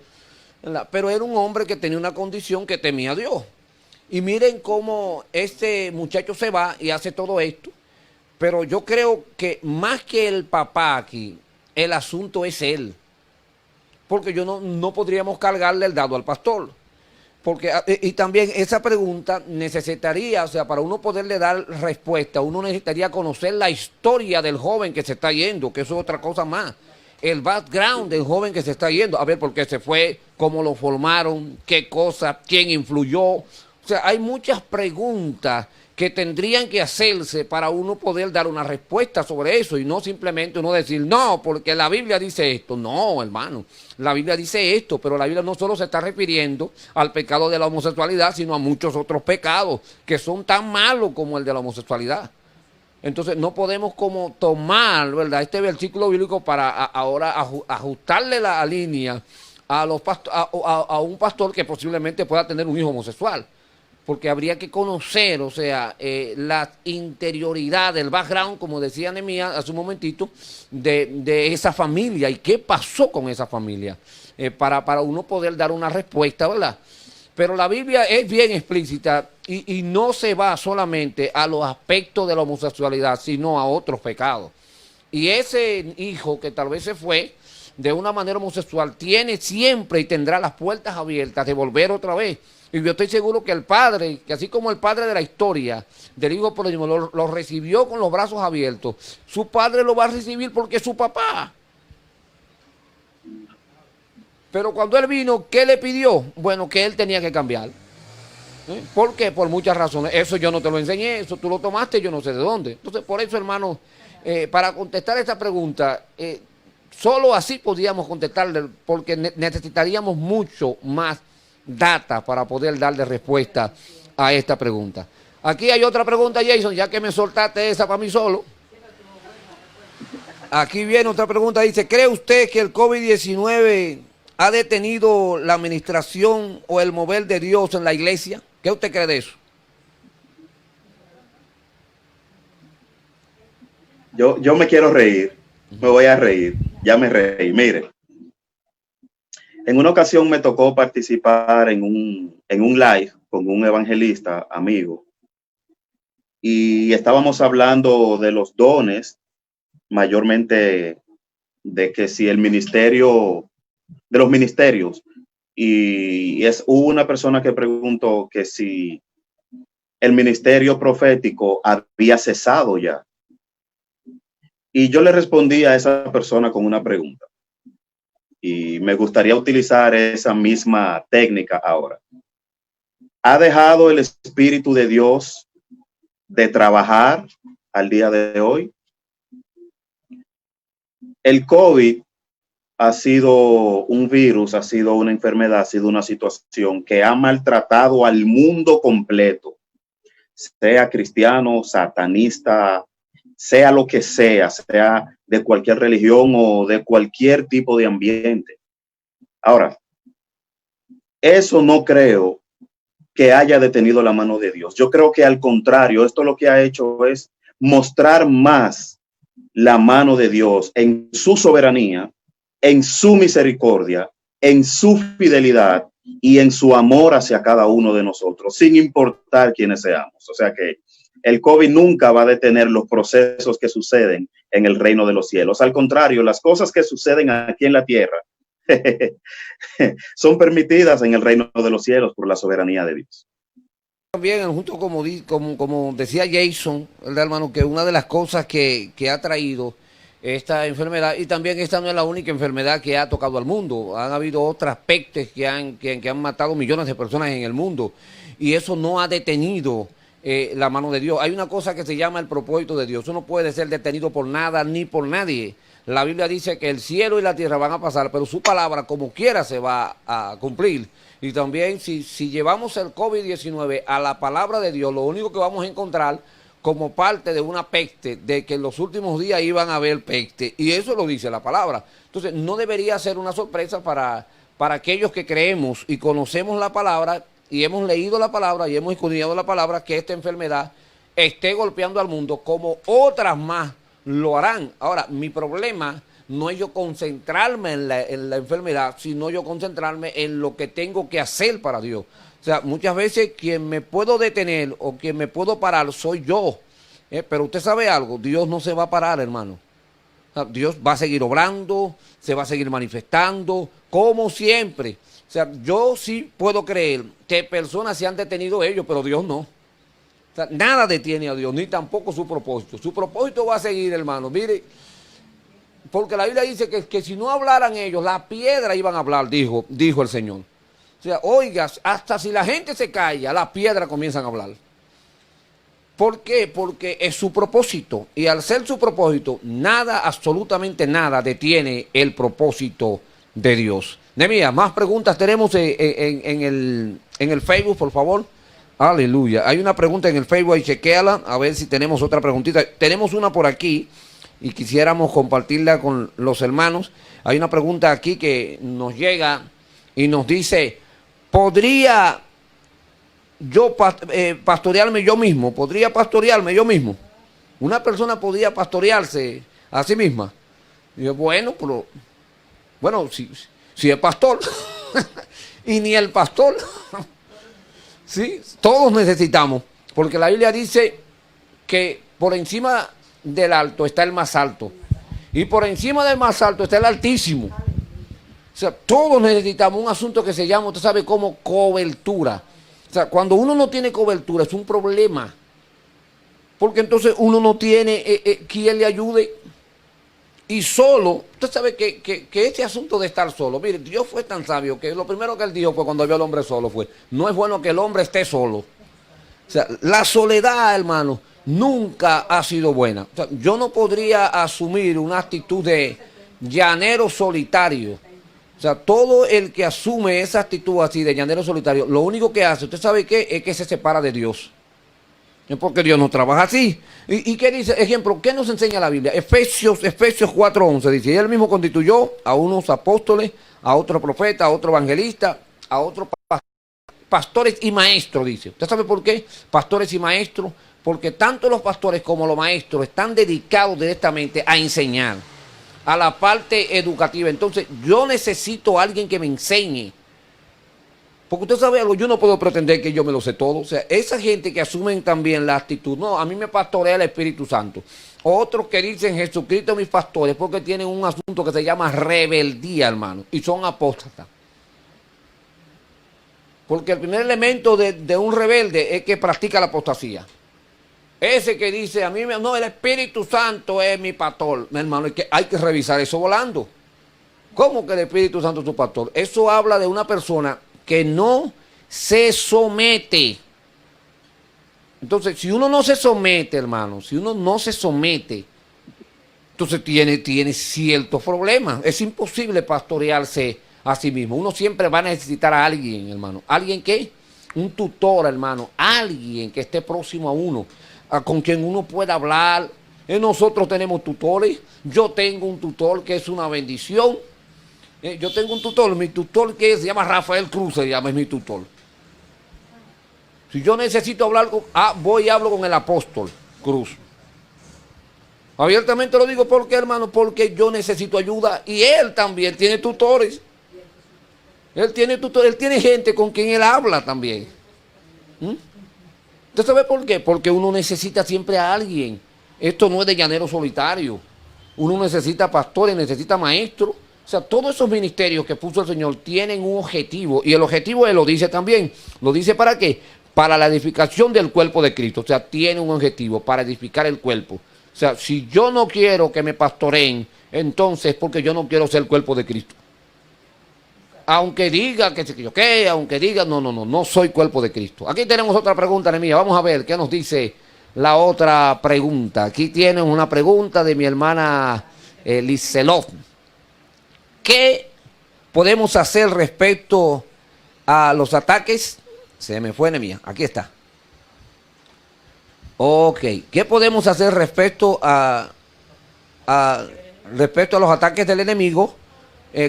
¿verdad? Pero era un hombre que tenía una condición, que temía a Dios. Y miren cómo este muchacho se va y hace todo esto. Pero yo creo que más que el papá aquí, el asunto es él. Porque no podríamos cargarle el dado al pastor. Porque, y también esa pregunta necesitaría, o sea, para uno poderle dar respuesta, uno necesitaría conocer la historia del joven que se está yendo, que eso es otra cosa más. El background del joven que se está yendo, a ver por qué se fue, cómo lo formaron, qué cosa, quién influyó. O sea, hay muchas preguntas que tendrían que hacerse para uno poder dar una respuesta sobre eso, y no simplemente uno decir, no, porque la Biblia dice esto. No, hermano, la Biblia dice esto, pero la Biblia no solo se está refiriendo al pecado de la homosexualidad, sino a muchos otros pecados que son tan malos como el de la homosexualidad. Entonces no podemos como tomar, ¿verdad?, este versículo bíblico para ahora ajustarle la línea a un pastor que posiblemente pueda tener un hijo homosexual. Porque habría que conocer, o sea, la interioridad, el background, como decía Nehemías hace un momentito, de esa familia y qué pasó con esa familia, para uno poder dar una respuesta, ¿verdad? Pero la Biblia es bien explícita y no se va solamente a los aspectos de la homosexualidad, sino a otros pecados. Y ese hijo que tal vez se fue de una manera homosexual tiene siempre y tendrá las puertas abiertas de volver otra vez. Y yo estoy seguro que el padre, que así como el padre de la historia del hijo pródigo lo recibió con los brazos abiertos, su padre lo va a recibir porque es su papá. Pero cuando él vino, ¿qué le pidió? Bueno, que él tenía que cambiar. ¿Por qué? Por muchas razones. Eso yo no te lo enseñé, eso tú lo tomaste, yo no sé de dónde. Entonces, por eso, hermano, para contestar esta pregunta, solo así podríamos contestarle, porque necesitaríamos mucho más data para poder darle respuesta a esta pregunta. Aquí hay otra pregunta, Jason, ya que me soltaste esa para mí solo. Aquí viene otra pregunta, dice, ¿cree usted que el COVID-19 ha detenido la administración o el mover de Dios en la iglesia? ¿Qué usted cree de eso? Yo me quiero reír, me voy a reír, ya me reí. Mire, en una ocasión me tocó participar en un live con un evangelista amigo y estábamos hablando de los dones, mayormente de que si el ministerio, de los ministerios, y hubo una persona que preguntó que si el ministerio profético había cesado ya. Y yo le respondí a esa persona con una pregunta. Y me gustaría utilizar esa misma técnica ahora. ¿Ha dejado el Espíritu de Dios de trabajar al día de hoy? El COVID ha sido un virus, ha sido una enfermedad, ha sido una situación que ha maltratado al mundo completo, sea cristiano, satanista, sea lo que sea de cualquier religión o de cualquier tipo de ambiente. Ahora, eso no creo que haya detenido la mano de Dios. Yo creo que al contrario, esto lo que ha hecho es mostrar más la mano de Dios en su soberanía, en su misericordia, en su fidelidad y en su amor hacia cada uno de nosotros, sin importar quiénes seamos. O sea que el COVID nunca va a detener los procesos que suceden en el reino de los cielos. Al contrario, las cosas que suceden aquí en la tierra son permitidas en el reino de los cielos por la soberanía de Dios. También, justo como decía Jason, hermano, que una de las cosas que ha traído esta enfermedad, y también esta no es la única enfermedad que ha tocado al mundo, han habido otras pestes que han matado millones de personas en el mundo, y eso no ha detenido la mano de Dios. Hay una cosa que se llama el propósito de Dios. Eso no puede ser detenido por nada ni por nadie. La Biblia dice que el cielo y la tierra van a pasar, pero su palabra como quiera se va a cumplir. Y también si llevamos el COVID-19 a la palabra de Dios, lo único que vamos a encontrar como parte de una peste, de que en los últimos días iban a haber peste, y eso lo dice la palabra. Entonces no debería ser una sorpresa para aquellos que creemos y conocemos la palabra, y hemos leído la palabra y hemos escudriñado la palabra, que esta enfermedad esté golpeando al mundo como otras más lo harán. Ahora, mi problema no es yo concentrarme en la enfermedad, sino yo concentrarme en lo que tengo que hacer para Dios. O sea, muchas veces quien me puedo detener o quien me puedo parar soy yo. Pero usted sabe algo, Dios no se va a parar, hermano. O sea, Dios va a seguir obrando, se va a seguir manifestando, como siempre. O sea, yo sí puedo creer que personas se han detenido ellos, pero Dios no. O sea, nada detiene a Dios, ni tampoco su propósito. Su propósito va a seguir, hermano. Mire, porque la Biblia dice que si no hablaran ellos, la piedra iban a hablar, dijo el Señor. O sea, oigas, hasta si la gente se calla, las piedras comienzan a hablar. ¿Por qué? Porque es su propósito. Y al ser su propósito, nada, absolutamente nada, detiene el propósito de Dios. Nehemías, más preguntas tenemos en el Facebook, por favor. Aleluya. Hay una pregunta en el Facebook, y chequéala, a ver si tenemos otra preguntita. Tenemos una por aquí y quisiéramos compartirla con los hermanos. Hay una pregunta aquí que nos llega y nos dice: ¿podría yo pastorearme yo mismo? ¿Podría pastorearme yo mismo? ¿Una persona podría pastorearse a sí misma? Y yo, bueno, pero si es pastor y ni el pastor. Sí, todos necesitamos, porque la Biblia dice que por encima del alto está el más alto, y por encima del más alto está el altísimo. O sea, todos necesitamos un asunto que se llama, usted sabe cómo, cobertura. O sea, cuando uno no tiene cobertura es un problema, porque entonces uno no tiene quien le ayude. Y solo, usted sabe que este asunto de estar solo, mire, Dios fue tan sabio que lo primero que él dijo fue cuando vio al hombre solo fue: no es bueno que el hombre esté solo. O sea, la soledad, hermano, nunca ha sido buena. O sea, yo no podría asumir una actitud de llanero solitario. O sea, todo el que asume esa actitud así de llanero solitario, lo único que hace, ¿usted sabe qué? Es que se separa de Dios. Porque Dios no trabaja así. ¿Y qué dice? Ejemplo, ¿qué nos enseña la Biblia? Efesios 4:11 dice: y él mismo constituyó a unos apóstoles, a otro profeta, a otro evangelista, a otros pastores y maestros, dice. ¿Usted sabe por qué? Pastores y maestros, porque tanto los pastores como los maestros están dedicados directamente a enseñar, a la parte educativa. Entonces, yo necesito a alguien que me enseñe. Porque usted sabe algo, yo no puedo pretender que yo me lo sé todo. O sea, esa gente que asumen también la actitud, no, a mí me pastorea el Espíritu Santo. Otros que dicen: Jesucristo es mis pastores, porque tienen un asunto que se llama rebeldía, hermano, y son apóstatas. Porque el primer elemento de un rebelde es que practica la apostasía. Ese que dice: a mí no, el Espíritu Santo es mi pastor, mi hermano, hay que revisar eso volando. ¿Cómo que el Espíritu Santo es tu pastor? Eso habla de una persona que no se somete. Entonces, si uno no se somete, hermano, si uno no se somete, entonces tiene ciertos problemas. Es imposible pastorearse a sí mismo. Uno siempre va a necesitar a alguien, hermano. ¿Alguien qué? Un tutor, hermano. Alguien que esté próximo a uno, con quien uno pueda hablar. Nosotros tenemos tutores. Yo tengo un tutor que es una bendición. Yo tengo un tutor, mi tutor que se llama Rafael Cruz, es mi tutor. Si yo necesito hablar voy y hablo con el apóstol Cruz. Abiertamente lo digo, ¿por qué, hermano? Porque yo necesito ayuda, y él también tiene tutores. Él tiene gente con quien él habla también. ¿Usted sabe por qué? Porque uno necesita siempre a alguien. Esto no es de llanero solitario. Uno necesita pastores, necesita maestros. O sea, todos esos ministerios que puso el Señor tienen un objetivo, y el objetivo Él lo dice también. ¿Lo dice para qué? Para la edificación del cuerpo de Cristo. O sea, tiene un objetivo para edificar el cuerpo. O sea, si yo no quiero que me pastoreen, entonces es porque yo no quiero ser el cuerpo de Cristo. Aunque diga que yo qué, aunque diga, no soy cuerpo de Cristo. Aquí tenemos otra pregunta, Nehemías. Vamos a ver qué nos dice la otra pregunta. Aquí tienen una pregunta de mi hermana Lizelot. ¿Qué podemos hacer respecto a los ataques? Se me fue, Nehemías. Aquí está. Ok. ¿Qué podemos hacer respecto a los ataques del enemigo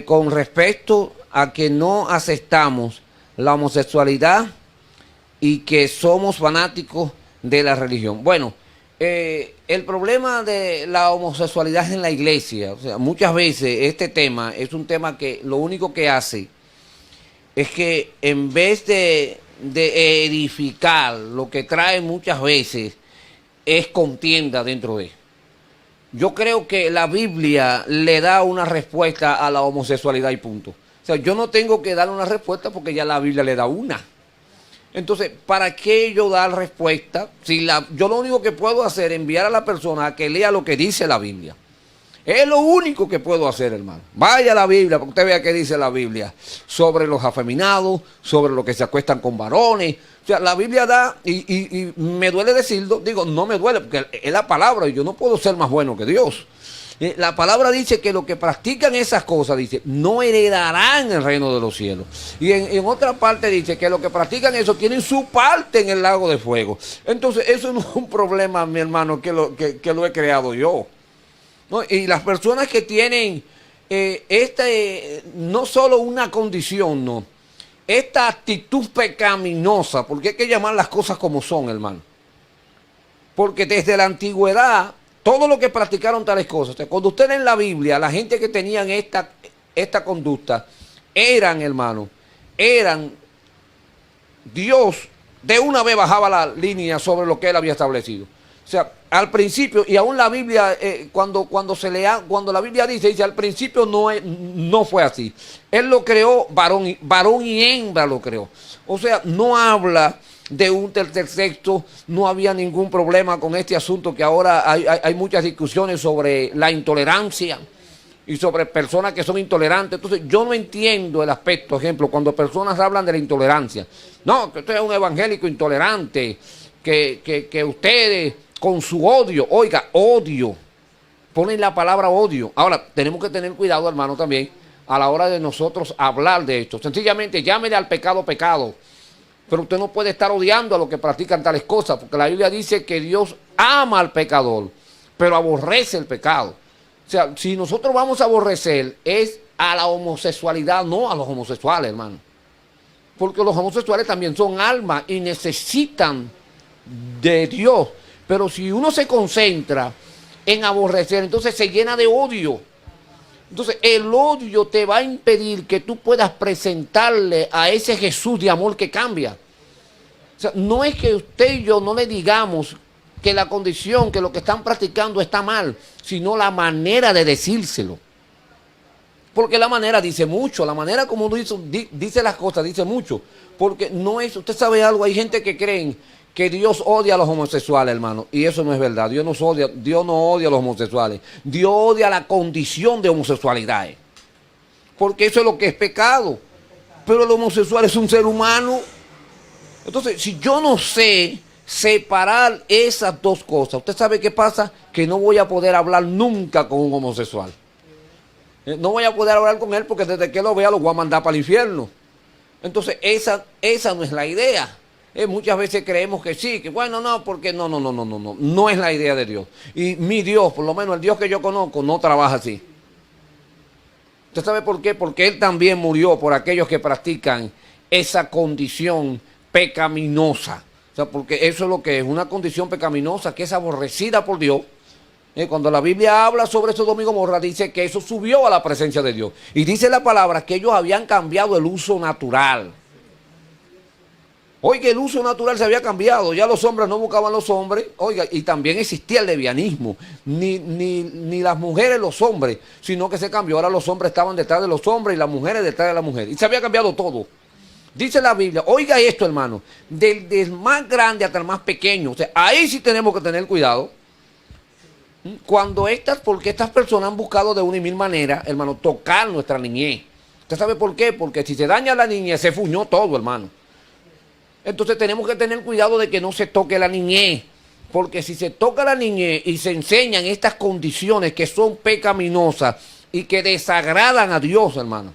con respecto a que no aceptamos la homosexualidad y que somos fanáticos de la religión? Bueno, el problema de la homosexualidad en la iglesia, o sea, muchas veces este tema es un tema que lo único que hace es que en vez de edificar, lo que trae muchas veces es contienda dentro de. Yo creo que la Biblia le da una respuesta a la homosexualidad y punto. O sea, yo no tengo que darle una respuesta porque ya la Biblia le da una. Entonces, ¿para qué yo dar respuesta? Yo lo único que puedo hacer es enviar a la persona a que lea lo que dice la Biblia. Es lo único que puedo hacer, hermano. Vaya a la Biblia, para que usted vea qué dice la Biblia sobre los afeminados, sobre los que se acuestan con varones. O sea, la Biblia da, y me duele decirlo, digo, no me duele, porque es la palabra y yo no puedo ser más bueno que Dios. La palabra dice que los que practican esas cosas, dice, no heredarán el reino de los cielos. Y en otra parte dice que los que practican eso tienen su parte en el lago de fuego. Entonces, eso no es un problema, mi hermano, que lo he creado yo, ¿no? Y las personas que tienen no solo una condición, no, esta actitud pecaminosa, porque hay que llamar las cosas como son, hermano. Porque desde la antigüedad, todo lo que practicaron tales cosas, o sea, cuando usted lee en la Biblia, la gente que tenían esta conducta, hermano, Dios de una vez bajaba la línea sobre lo que Él había establecido. O sea, al principio, y aún la Biblia, cuando la Biblia dice al principio no fue así. Él lo creó varón y hembra lo creó. O sea, no habla de un tercer sexo, no había ningún problema con este asunto que ahora hay muchas discusiones sobre la intolerancia y sobre personas que son intolerantes. Entonces yo no entiendo el aspecto, ejemplo, cuando personas hablan de la intolerancia. No, que usted es un evangélico intolerante, que ustedes con su odio, oiga, odio, ponen la palabra odio. Ahora, tenemos que tener cuidado, hermano, también a la hora de nosotros hablar de esto. Sencillamente llámele al pecado pecado. Pero usted no puede estar odiando a los que practican tales cosas, porque la Biblia dice que Dios ama al pecador, pero aborrece el pecado. O sea, si nosotros vamos a aborrecer, es a la homosexualidad, no a los homosexuales, hermano. Porque los homosexuales también son almas y necesitan de Dios. Pero si uno se concentra en aborrecer, entonces se llena de odio. Entonces el odio te va a impedir que tú puedas presentarle a ese Jesús de amor que cambia. O sea, no es que usted y yo no le digamos que la condición, que lo que están practicando está mal, sino la manera de decírselo. Porque la manera dice mucho, la manera como uno dice las cosas dice mucho. Porque no es, usted sabe algo, hay gente que creen que Dios odia a los homosexuales, hermano, y eso no es verdad. Dios no odia a los homosexuales. Dios odia la condición de homosexualidad, porque eso es lo que es pecado. Pero el homosexual es un ser humano. Entonces, si yo no sé separar esas dos cosas, ¿usted sabe qué pasa? Que no voy a poder hablar nunca con un homosexual. No voy a poder hablar con él porque desde que lo vea lo voy a mandar para el infierno. Entonces, esa no es la idea. Muchas veces creemos que sí, que bueno, no, porque no es la idea de Dios. Y mi Dios, por lo menos el Dios que yo conozco, no trabaja así. ¿Usted sabe por qué? Porque Él también murió por aquellos que practican esa condición pecaminosa. O sea, porque eso es lo que es, una condición pecaminosa que es aborrecida por Dios. Cuando la Biblia habla sobre Sodoma y Gomorra, dice que eso subió a la presencia de Dios. Y dice la palabra que ellos habían cambiado el uso natural. Oiga, el uso natural se había cambiado, ya los hombres no buscaban los hombres, oiga, y también existía el lesbianismo, ni las mujeres los hombres, sino que se cambió, ahora los hombres estaban detrás de los hombres y las mujeres detrás de las mujeres, y se había cambiado todo. Dice la Biblia, oiga esto hermano, del más grande hasta el más pequeño, o sea, ahí sí tenemos que tener cuidado, porque estas personas han buscado de una y mil maneras, hermano, tocar nuestra niñez. ¿Usted sabe por qué? Porque si se daña la niñez, se fuñó todo, hermano. Entonces tenemos que tener cuidado de que no se toque la niñez, porque si se toca la niñez y se enseñan estas condiciones que son pecaminosas y que desagradan a Dios, hermano,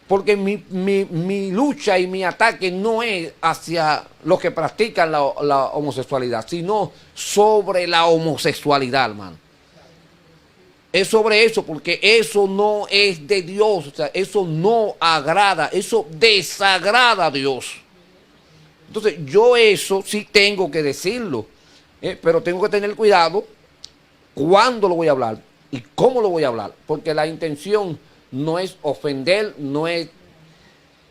porque mi lucha y mi ataque no es hacia los que practican la homosexualidad, sino sobre la homosexualidad, hermano. Es sobre eso, porque eso no es de Dios, o sea, eso no agrada, eso desagrada a Dios. Entonces, yo eso sí tengo que decirlo, pero tengo que tener cuidado cuándo lo voy a hablar y cómo lo voy a hablar, porque la intención no es ofender, no es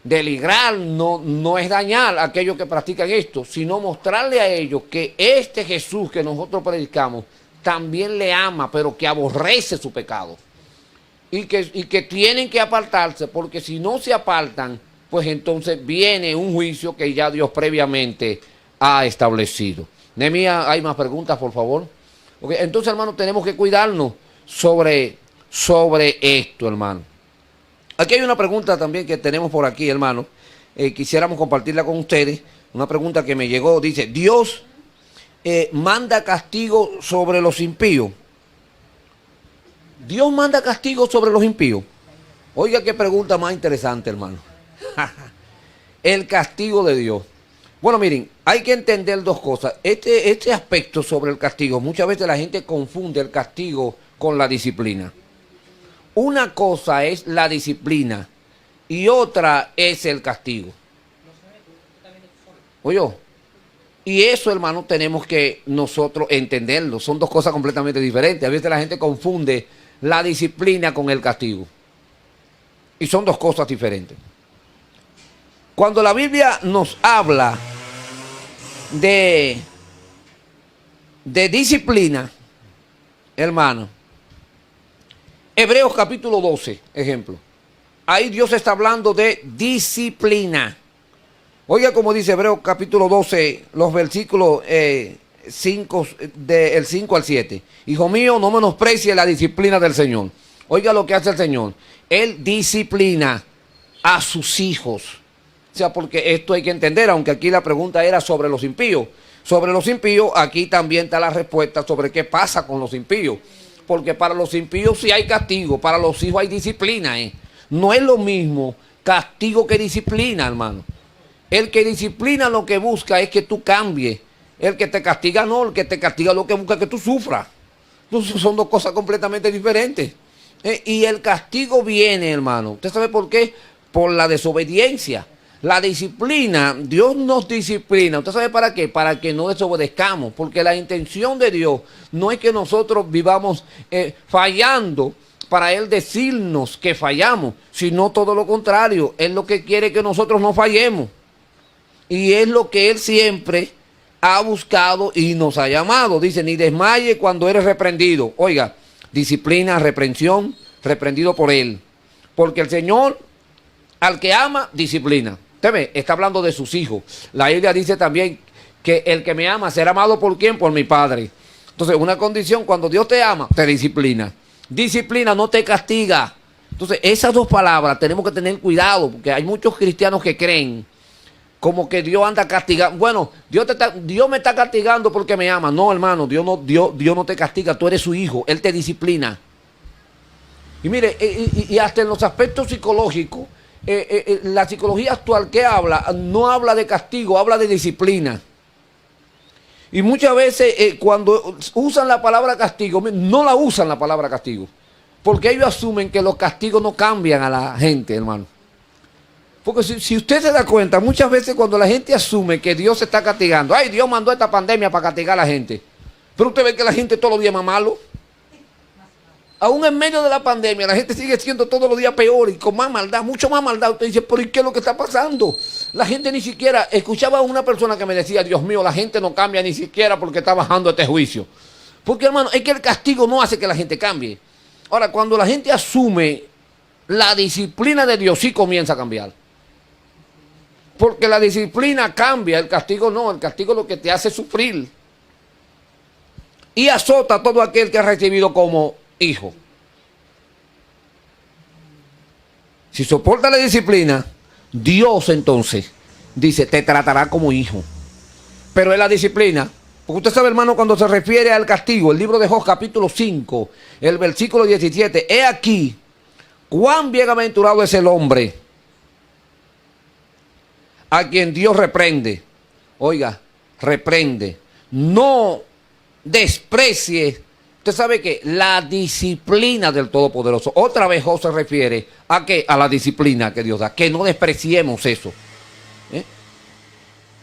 denigrar, no es dañar a aquellos que practican esto, sino mostrarle a ellos que este Jesús que nosotros predicamos también le ama, pero que aborrece su pecado. Y que tienen que apartarse, porque si no se apartan, pues entonces viene un juicio que ya Dios previamente ha establecido. Nehemías, ¿hay más preguntas, por favor? Okay, entonces, hermano, tenemos que cuidarnos sobre esto, hermano. Aquí hay una pregunta también que tenemos por aquí, hermano. Quisiéramos compartirla con ustedes. Una pregunta que me llegó, dice, ¿Dios manda castigo sobre los impíos? ¿Dios manda castigo sobre los impíos? Oiga, qué pregunta más interesante, hermano. El castigo de Dios. Bueno, miren, hay que entender dos cosas. Este aspecto sobre el castigo, muchas veces la gente confunde el castigo con la disciplina. Una cosa es la disciplina y otra es el castigo. Oye, y eso, hermano, tenemos que nosotros entenderlo. Son dos cosas completamente diferentes. A veces la gente confunde la disciplina con el castigo. Y son dos cosas diferentes. Cuando la Biblia nos habla de disciplina, hermano, Hebreos capítulo 12, ejemplo. Ahí Dios está hablando de disciplina. Oiga como dice Hebreos capítulo 12, los versículos 5, del 5 al 7. Hijo mío, no menosprecie la disciplina del Señor. Oiga lo que hace el Señor. Él disciplina a sus hijos. O sea, porque esto hay que entender, aunque aquí la pregunta era sobre los impíos. Sobre los impíos, aquí también está la respuesta sobre qué pasa con los impíos. Porque para los impíos sí hay castigo, para los hijos hay disciplina. No es lo mismo castigo que disciplina, hermano. El que disciplina lo que busca es que tú cambies. El que te castiga no, el que te castiga lo que busca es que tú sufras. Entonces son dos cosas completamente diferentes. Y el castigo viene, hermano. ¿Usted sabe por qué? Por la desobediencia. La disciplina, Dios nos disciplina. ¿Usted sabe para qué? Para que no desobedezcamos. Porque la intención de Dios no es que nosotros vivamos fallando para Él decirnos que fallamos, sino todo lo contrario. Él lo que quiere es que nosotros no fallemos. Y es lo que Él siempre ha buscado y nos ha llamado. Dice, ni desmaye cuando eres reprendido. Oiga, disciplina, reprensión, reprendido por Él. Porque el Señor, al que ama, disciplina. Usted ve, está hablando de sus hijos. La Biblia dice también que el que me ama será amado por ¿quién? Por mi Padre. Entonces, una condición, cuando Dios te ama, te disciplina. Disciplina, no te castiga. Entonces, esas dos palabras tenemos que tener cuidado, porque hay muchos cristianos que creen como que Dios anda castigando. Bueno, Dios me está castigando porque me ama. No, hermano, Dios no te castiga, tú eres su hijo, Él te disciplina. Y mire, y hasta en los aspectos psicológicos, la psicología actual que habla, no habla de castigo, habla de disciplina. Y muchas veces cuando usan la palabra castigo, no la usan la palabra castigo. Porque ellos asumen que los castigos no cambian a la gente, hermano. Porque si usted se da cuenta, muchas veces cuando la gente asume que Dios se está castigando, ay, Dios mandó esta pandemia para castigar a la gente. Pero usted ve que la gente todos los días es más malo. Aún en medio de la pandemia, la gente sigue siendo todos los días peor y con más maldad, mucho más maldad. Usted dice, ¿pero y qué es lo que está pasando? La gente ni siquiera, escuchaba a una persona que me decía, Dios mío, la gente no cambia ni siquiera porque está bajando este juicio. Porque, hermano, es que el castigo no hace que la gente cambie. Ahora, cuando la gente asume la disciplina de Dios, sí comienza a cambiar. Porque la disciplina cambia, el castigo no. El castigo es lo que te hace sufrir. Y azota a todo aquel que ha recibido como hijo. Si soporta la disciplina, Dios entonces dice, te tratará como hijo. Pero es la disciplina. Porque usted sabe, hermano, cuando se refiere al castigo, el libro de Job, capítulo 5, el versículo 17, he aquí, cuán bienaventurado es el hombre a quien Dios reprende. Oiga, reprende. No desprecie. Usted sabe que la disciplina del Todopoderoso, otra vez Job se refiere a qué, a la disciplina que Dios da, que no despreciemos eso.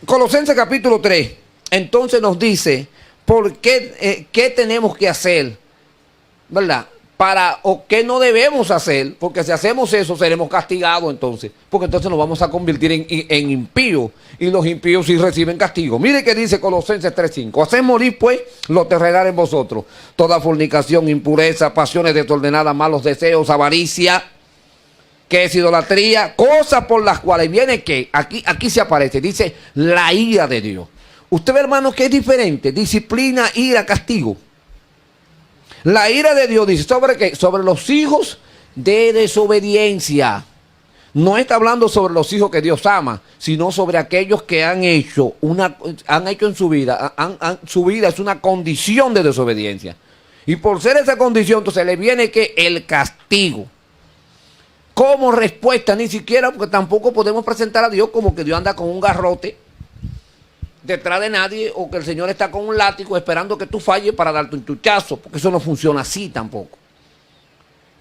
Colosenses capítulo 3, entonces nos dice, ¿por qué, qué tenemos que hacer? ¿Verdad? O qué no debemos hacer, porque si hacemos eso seremos castigados entonces, porque entonces nos vamos a convertir en impíos, y los impíos sí reciben castigo. Mire que dice Colosenses 3:5, haced morir pues lo terrenal en vosotros, toda fornicación, impureza, pasiones desordenadas, malos deseos, avaricia, que es idolatría, cosas por las cuales viene que, aquí se aparece, dice la ira de Dios. Usted ve, hermano, que es diferente, disciplina, ira, castigo. La ira de Dios dice, ¿sobre qué? Sobre los hijos de desobediencia. No está hablando sobre los hijos que Dios ama, sino sobre aquellos que han hecho en su vida, su vida es una condición de desobediencia. Y por ser esa condición, entonces le viene que el castigo. Como respuesta, ni siquiera, porque tampoco podemos presentar a Dios como que Dios anda con un garrote detrás de nadie, o que el Señor está con un látigo esperando que tú falles para darte un tuchazo, porque eso no funciona así tampoco.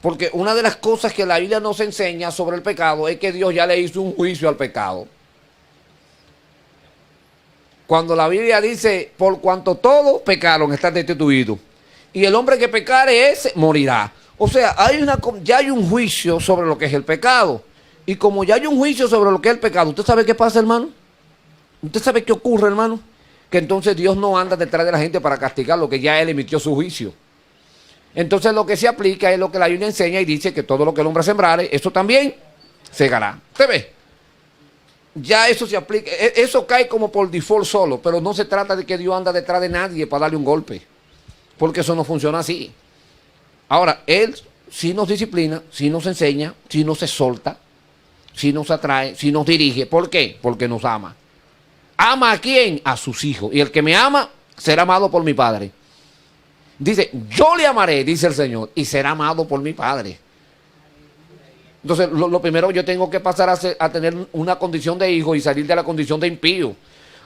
Porque una de las cosas que la Biblia nos enseña sobre el pecado es que Dios ya le hizo un juicio al pecado. Cuando la Biblia dice, por cuanto todos pecaron, están destituidos, y el hombre que pecare ese morirá. O sea, ya hay un juicio sobre lo que es el pecado. Y como ya hay un juicio sobre lo que es el pecado, ¿usted sabe qué pasa, hermano? ¿Usted sabe qué ocurre, hermano? Que entonces Dios no anda detrás de la gente para castigar lo que ya Él emitió su juicio. Entonces lo que se aplica es lo que la Biblia enseña y dice que todo lo que el hombre sembrare, eso también segará. ¿Usted ve? Ya eso se aplica, eso cae como por default solo, pero no se trata de que Dios anda detrás de nadie para darle un golpe, porque eso no funciona así. Ahora, Él sí nos disciplina, sí nos enseña, sí nos exhorta, sí nos atrae, sí nos dirige. ¿Por qué? Porque nos ama. ¿Ama a quién? A sus hijos. Y el que me ama será amado por mi Padre. Dice, yo le amaré, dice el Señor, y será amado por mi Padre. Entonces, lo primero, yo tengo que pasar a tener una condición de hijo y salir de la condición de impío.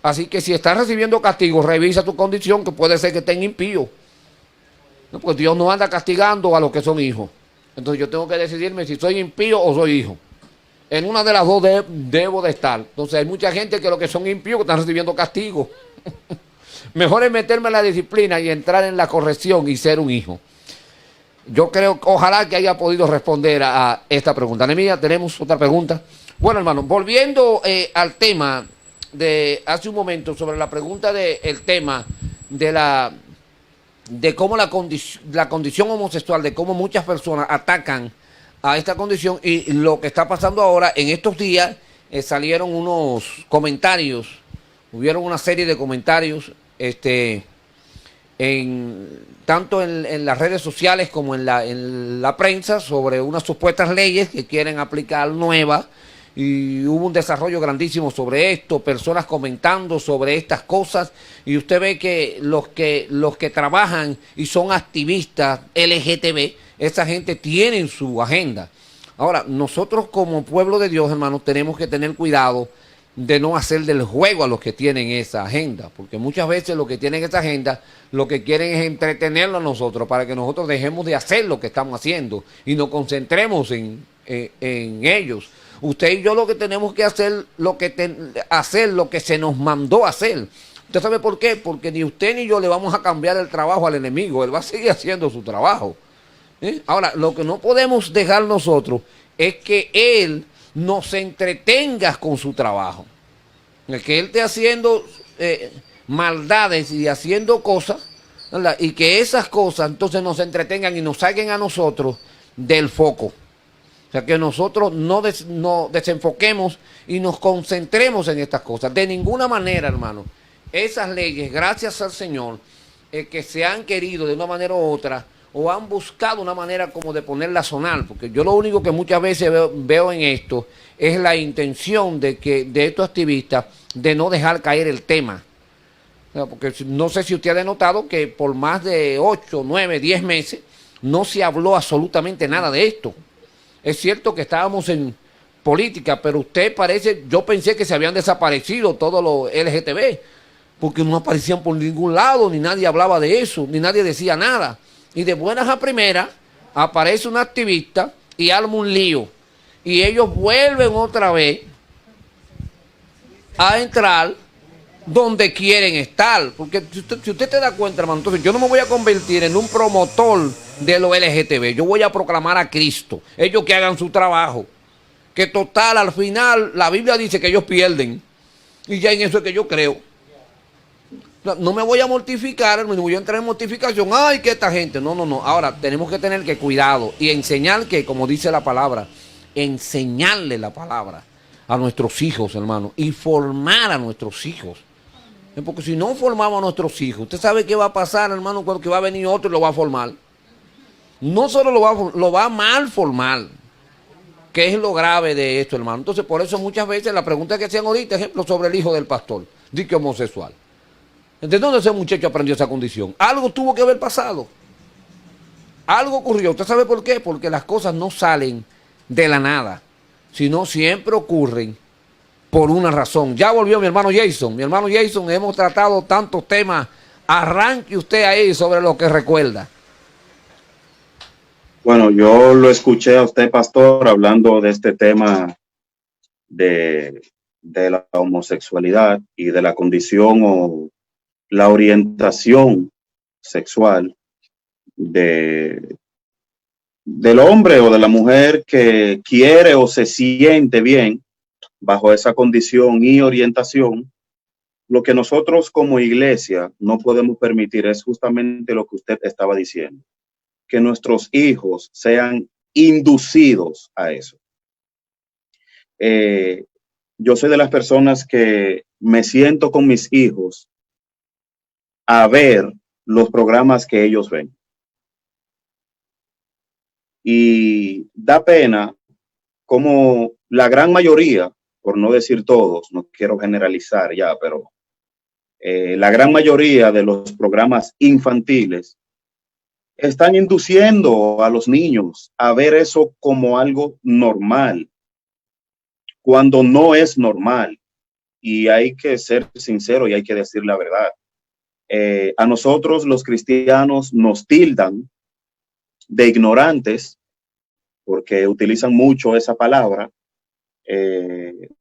Así que si estás recibiendo castigo, revisa tu condición, que puede ser que estés impío. No, pues Dios no anda castigando a los que son hijos. Entonces yo tengo que decidirme si soy impío o soy hijo. En una de las dos debo de estar. Entonces hay mucha gente que lo que son impíos que están recibiendo castigo. Mejor es meterme en la disciplina y entrar en la corrección y ser un hijo. Yo creo, ojalá que haya podido responder a esta pregunta. Anemia, tenemos otra pregunta. Bueno, hermano, volviendo al tema de hace un momento, sobre la pregunta del tema de cómo la condición homosexual, de cómo muchas personas atacan a esta condición, y lo que está pasando ahora, en estos días salieron unos comentarios, hubieron una serie de comentarios, tanto en las redes sociales como en la prensa, sobre unas supuestas leyes que quieren aplicar nuevas, y hubo un desarrollo grandísimo sobre esto, personas comentando sobre estas cosas, y usted ve que los que trabajan y son activistas LGTB, esa gente tiene su agenda. Ahora, nosotros como pueblo de Dios, hermanos, tenemos que tener cuidado de no hacer del juego a los que tienen esa agenda, porque muchas veces los que tienen esa agenda, lo que quieren es entretenerlo a nosotros, para que nosotros dejemos de hacer lo que estamos haciendo y nos concentremos en ellos. Usted y yo lo que tenemos que hacer, hacer lo que se nos mandó a hacer. ¿Usted sabe por qué? Porque ni usted ni yo le vamos a cambiar el trabajo al enemigo. Él va a seguir haciendo su trabajo. Ahora, lo que no podemos dejar nosotros es que él nos entretenga con su trabajo. El que él esté haciendo maldades y haciendo cosas, ¿verdad? Y que esas cosas entonces nos entretengan y nos saquen a nosotros del foco. O sea, que nosotros no desenfoquemos y nos concentremos en estas cosas. De ninguna manera, hermano. Esas leyes, gracias al Señor, que se han querido de una manera u otra, o han buscado una manera como de ponerla a sonar, porque yo lo único que muchas veces veo en esto es la intención de estos activistas de no dejar caer el tema. O sea, porque no sé si usted ha notado que por más de 8, 9, 10 meses no se habló absolutamente nada de esto. Es cierto que estábamos en política, pero usted parece, yo pensé que se habían desaparecido todos los LGTB, porque no aparecían por ningún lado, ni nadie hablaba de eso, ni nadie decía nada. Y de buenas a primeras aparece un activista y arma un lío. Y ellos vuelven otra vez a entrar donde quieren estar. Porque si usted se da cuenta, hermano, entonces yo no me voy a convertir en un promotor de los LGTB. Yo voy a proclamar a Cristo. Ellos que hagan su trabajo. Que total, al final, la Biblia dice que ellos pierden. Y ya en eso es que yo creo. No me voy a mortificar, no voy a entrar en mortificación. Ay, que esta gente. No, no, no. Ahora, tenemos que tener que cuidado y enseñar que, como dice la palabra, enseñarle la palabra a nuestros hijos, hermano, y formar a nuestros hijos. Porque si no formamos a nuestros hijos, usted sabe qué va a pasar, hermano, cuando que va a venir otro y lo va a formar. No solo lo va a mal formar, que es lo grave de esto, hermano. Entonces, por eso muchas veces la pregunta que hacían ahorita, ejemplo, sobre el hijo del pastor, di que homosexual. ¿De dónde ese muchacho aprendió esa condición? Algo tuvo que haber pasado. Algo ocurrió. ¿Usted sabe por qué? Porque las cosas no salen de la nada, sino siempre ocurren por una razón. Ya volvió mi hermano Jason. Mi hermano Jason, hemos tratado tantos temas. Arranque usted ahí sobre lo que recuerda. Bueno, yo lo escuché a usted, pastor, hablando de este tema de la homosexualidad y de la condición o la orientación sexual del hombre o de la mujer que quiere o se siente bien bajo esa condición y orientación. Lo que nosotros como iglesia no podemos permitir es justamente lo que usted estaba diciendo, que nuestros hijos sean inducidos a eso. Yo soy de las personas que me siento con mis hijos a ver los programas que ellos ven. Y da pena como la gran mayoría, por no decir todos, no quiero generalizar ya, pero la gran mayoría de los programas infantiles están induciendo a los niños a ver eso como algo normal, cuando no es normal. Y hay que ser sincero y hay que decir la verdad. A nosotros los cristianos nos tildan de ignorantes porque utilizan mucho esa palabra.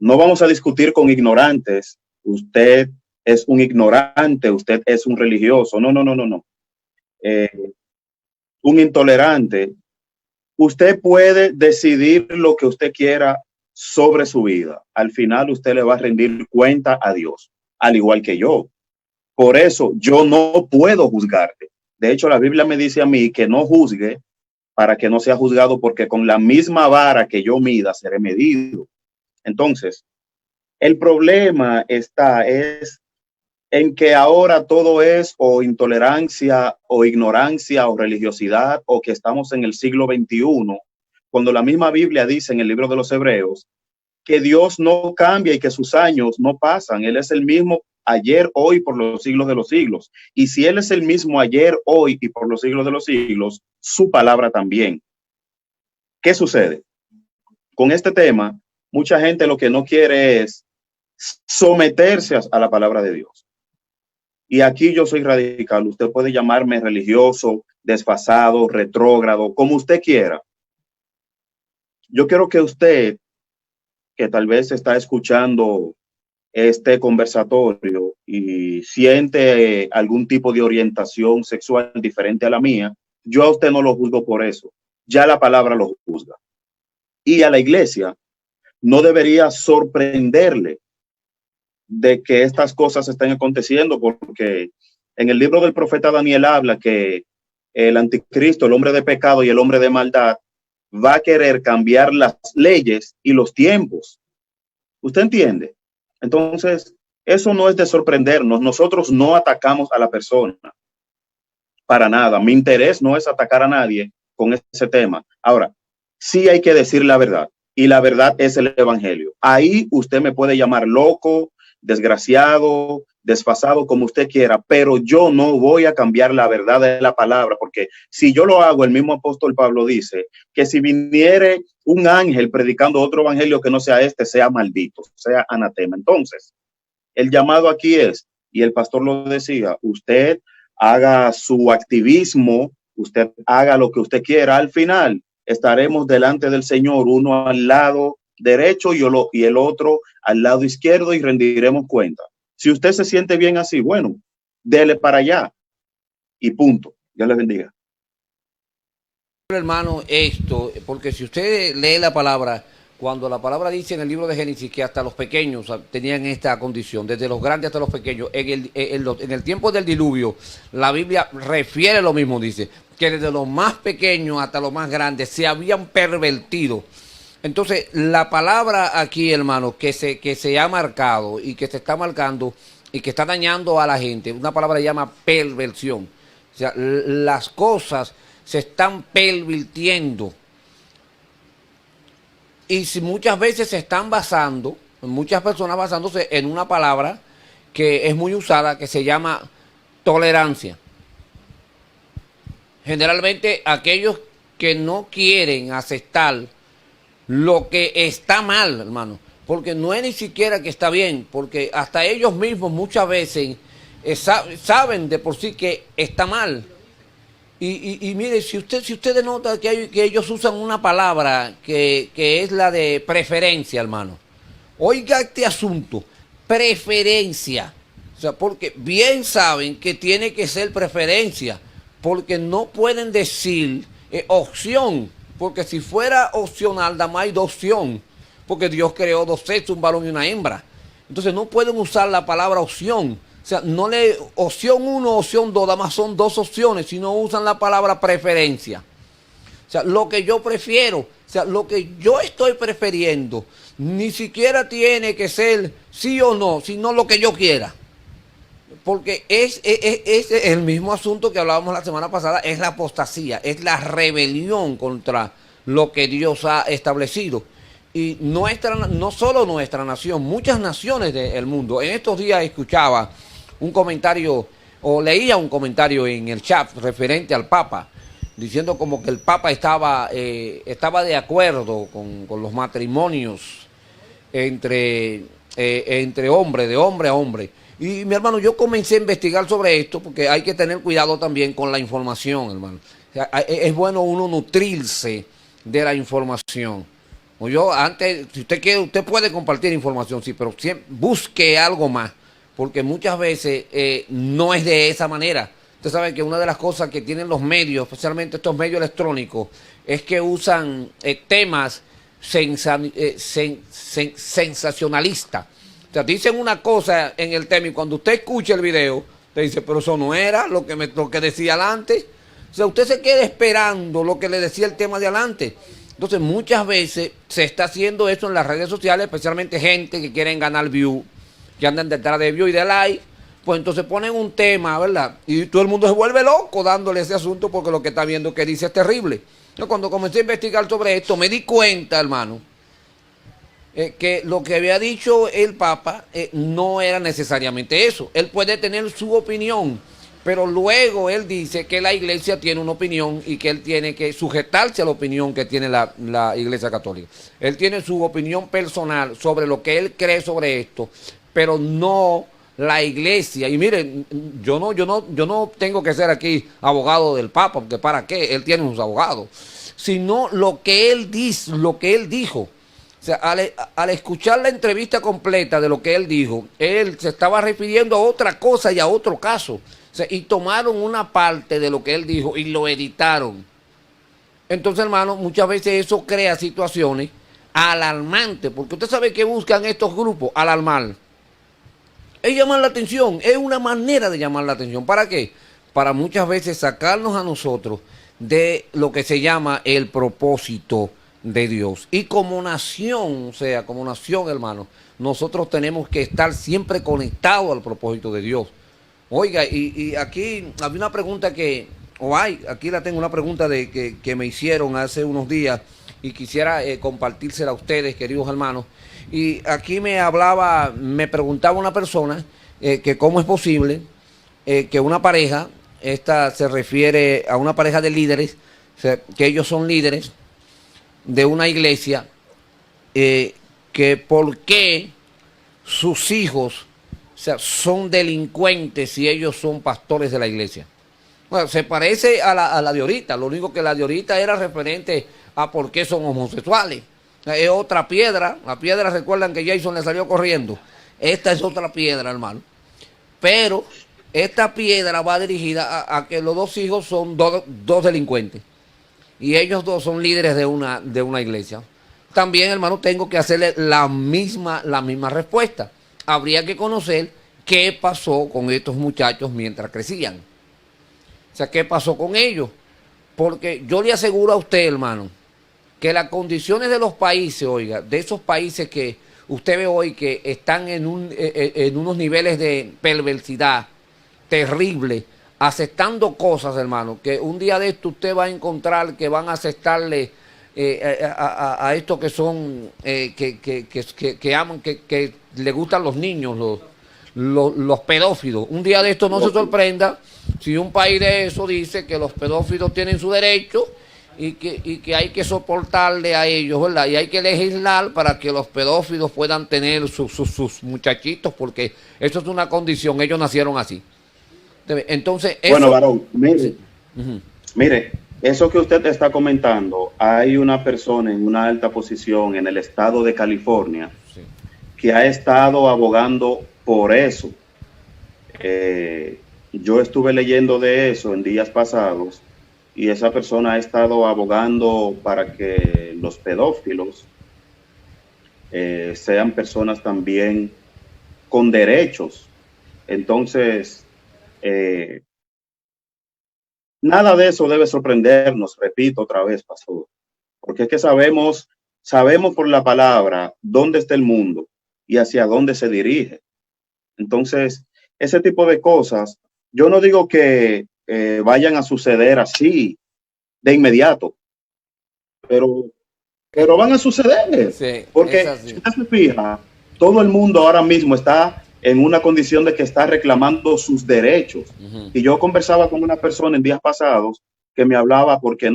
No vamos a discutir con ignorantes. Usted es un ignorante, usted es un religioso. No, no, no, no, no. Un intolerante. Usted puede decidir lo que usted quiera sobre su vida. Al final usted le va a rendir cuenta a Dios, al igual que yo. Por eso yo no puedo juzgarte. De hecho, la Biblia me dice a mí que no juzgue para que no sea juzgado, porque con la misma vara que yo mida seré medido. Entonces, el problema es en que ahora todo es o intolerancia o ignorancia o religiosidad, o que estamos en el siglo XXI, cuando la misma Biblia dice en el libro de los Hebreos que Dios no cambia y que sus años no pasan. Él es el mismo ayer, hoy, por los siglos de los siglos. Y si Él es el mismo ayer, hoy y por los siglos de los siglos, su palabra también. ¿Qué sucede? Con este tema, mucha gente lo que no quiere es someterse a la palabra de Dios. Y aquí yo soy radical. Usted puede llamarme religioso, desfasado, retrógrado, como usted quiera. Yo quiero que usted, que tal vez está escuchando este conversatorio y siente algún tipo de orientación sexual diferente a la mía, yo a usted no lo juzgo por eso. Ya la palabra lo juzga. Y a la iglesia no debería sorprenderle de que estas cosas estén aconteciendo, porque en el libro del profeta Daniel habla que el anticristo, el hombre de pecado y el hombre de maldad, va a querer cambiar las leyes y los tiempos. ¿Usted entiende? Entonces, eso no es de sorprendernos. Nosotros no atacamos a la persona para nada. Mi interés no es atacar a nadie con ese tema. Ahora, sí hay que decir la verdad, y la verdad es el evangelio. Ahí usted me puede llamar loco, desgraciado, desfasado, como usted quiera, pero yo no voy a cambiar la verdad de la palabra, porque si yo lo hago, el mismo apóstol Pablo dice que si viniere un ángel predicando otro evangelio que no sea este, sea maldito, sea anatema. Entonces, el llamado aquí es, y el pastor lo decía, usted haga su activismo, usted haga lo que usted quiera. Al final estaremos delante del Señor, uno al lado derecho y el otro al lado izquierdo, y rendiremos cuenta. Si usted se siente bien así, bueno, dele para allá y punto. Dios le bendiga. Hermano, esto, porque si usted lee la palabra, cuando la palabra dice en el libro de Génesis que hasta los pequeños tenían esta condición, desde los grandes hasta los pequeños, en el tiempo del diluvio, la Biblia refiere lo mismo, dice, que desde los más pequeños hasta los más grandes se habían pervertido. Entonces, la palabra aquí, hermano, que se ha marcado y que se está marcando y que está dañando a la gente, una palabra se llama perversión. O sea, las cosas se están pervirtiendo. Y si muchas veces se están basando, muchas personas basándose en una palabra que es muy usada, que se llama tolerancia. Generalmente aquellos que no quieren aceptar lo que está mal, hermano, porque no es ni siquiera que está bien, porque hasta ellos mismos muchas veces saben de por sí que está mal. Y mire, si usted denota que ellos usan una palabra que es la de preferencia, hermano. Oiga este asunto, preferencia. O sea, porque bien saben que tiene que ser preferencia, porque no pueden decir opción, porque si fuera opcional, nada más hay dos opciones, porque Dios creó dos sexos, un varón y una hembra. Entonces no pueden usar la palabra opción. O sea, no le opción 1, opción 2, nada más son dos opciones, si no usan la palabra preferencia. O sea, lo que yo prefiero, o sea, lo que yo estoy prefiriendo, ni siquiera tiene que ser sí o no, sino lo que yo quiera. Porque es el mismo asunto que hablábamos la semana pasada, es la apostasía, es la rebelión contra lo que Dios ha establecido. Y no solo nuestra nación, muchas naciones del mundo. En estos días escuchaba un comentario, o leía un comentario en el chat referente al Papa, diciendo como que el Papa estaba de acuerdo con los matrimonios entre hombres, de hombre a hombre. Y mi hermano, yo comencé a investigar sobre esto, porque hay que tener cuidado también con la información, hermano. O sea, es bueno uno nutrirse de la información. O yo antes, si usted quiere, usted puede compartir información, sí, pero siempre busque algo más, porque muchas veces no es de esa manera. Usted sabe que una de las cosas que tienen los medios, especialmente estos medios electrónicos, es que usan temas sensacionalistas. O sea, dicen una cosa en el tema y cuando usted escucha el video, te dice, pero eso no era lo que decía adelante. O sea, usted se queda esperando lo que le decía el tema de adelante. Entonces, muchas veces se está haciendo eso en las redes sociales, especialmente gente que quieren ganar view, que andan detrás de view y de like, pues entonces ponen un tema, ¿verdad? Y todo el mundo se vuelve loco dándole ese asunto porque lo que está viendo que dice es terrible. Yo cuando comencé a investigar sobre esto, me di cuenta, hermano, que lo que había dicho el Papa no era necesariamente eso. Él puede tener su opinión, pero luego él dice que la iglesia tiene una opinión y que él tiene que sujetarse a la opinión que tiene la iglesia católica. Él tiene su opinión personal sobre lo que él cree sobre esto, pero no la iglesia. Y miren, yo no tengo que ser aquí abogado del Papa, porque ¿para qué? Él tiene sus abogados. Sino lo que él dice, lo que él dijo. O sea, al escuchar la entrevista completa de lo que él dijo, él se estaba refiriendo a otra cosa y a otro caso. O sea, y tomaron una parte de lo que él dijo y lo editaron. Entonces, hermano, muchas veces eso crea situaciones alarmantes, porque usted sabe que buscan estos grupos, alarmar. Es llamar la atención, es una manera de llamar la atención. ¿Para qué? Para muchas veces sacarnos a nosotros de lo que se llama el propósito de Dios. Y como nación, o sea, como nación, hermano, nosotros tenemos que estar siempre conectados al propósito de Dios. Oiga, y aquí había una pregunta aquí la tengo, una pregunta que me hicieron hace unos días y quisiera compartírsela a ustedes, queridos hermanos. Y aquí me preguntaba una persona que cómo es posible que una pareja, esta se refiere a una pareja de líderes, o sea, que ellos son líderes de una iglesia, que por qué sus hijos, o sea, son delincuentes si ellos son pastores de la iglesia. Bueno, se parece a la de ahorita, lo único que la de ahorita era referente a por qué son homosexuales. Es otra piedra. La piedra, recuerdan que Jason le salió corriendo. Esta es otra piedra, hermano. Pero esta piedra va dirigida a que los dos hijos son dos delincuentes. Y ellos dos son líderes de una iglesia. También, hermano, tengo que hacerle la misma respuesta. Habría que conocer qué pasó con estos muchachos mientras crecían. O sea, qué pasó con ellos. Porque yo le aseguro a usted, hermano, que las condiciones de los países, oiga, de esos países que usted ve hoy que están en unos niveles de perversidad terrible, aceptando cosas, hermano, que un día de esto usted va a encontrar que van a aceptarle a estos que son, que aman, que le gustan los niños, los pedófilos. Un día de esto no se sorprenda si un país de eso dice que los pedófilos tienen su derecho y que hay que soportarle a ellos, ¿verdad? Y hay que legislar para que los pedófilos puedan tener sus muchachitos, porque eso es una condición, ellos nacieron así. Entonces, eso, bueno, varón, mire, sí. Uh-huh. Mire, eso que usted está comentando, hay una persona en una alta posición en el estado de California, sí, que ha estado abogando por eso. Yo estuve leyendo de eso en días pasados y esa persona ha estado abogando para que los pedófilos sean personas también con derechos. Entonces, nada de eso debe sorprendernos, repito otra vez, pastor, porque es que sabemos por la palabra dónde está el mundo y hacia dónde se dirige. Entonces, ese tipo de cosas, yo no digo que vayan a suceder así de inmediato, pero van a suceder, sí, porque si usted se fija, todo el mundo ahora mismo está en una condición de que está reclamando sus derechos. Uh-huh. Y yo conversaba con una persona en días pasados que me hablaba, porque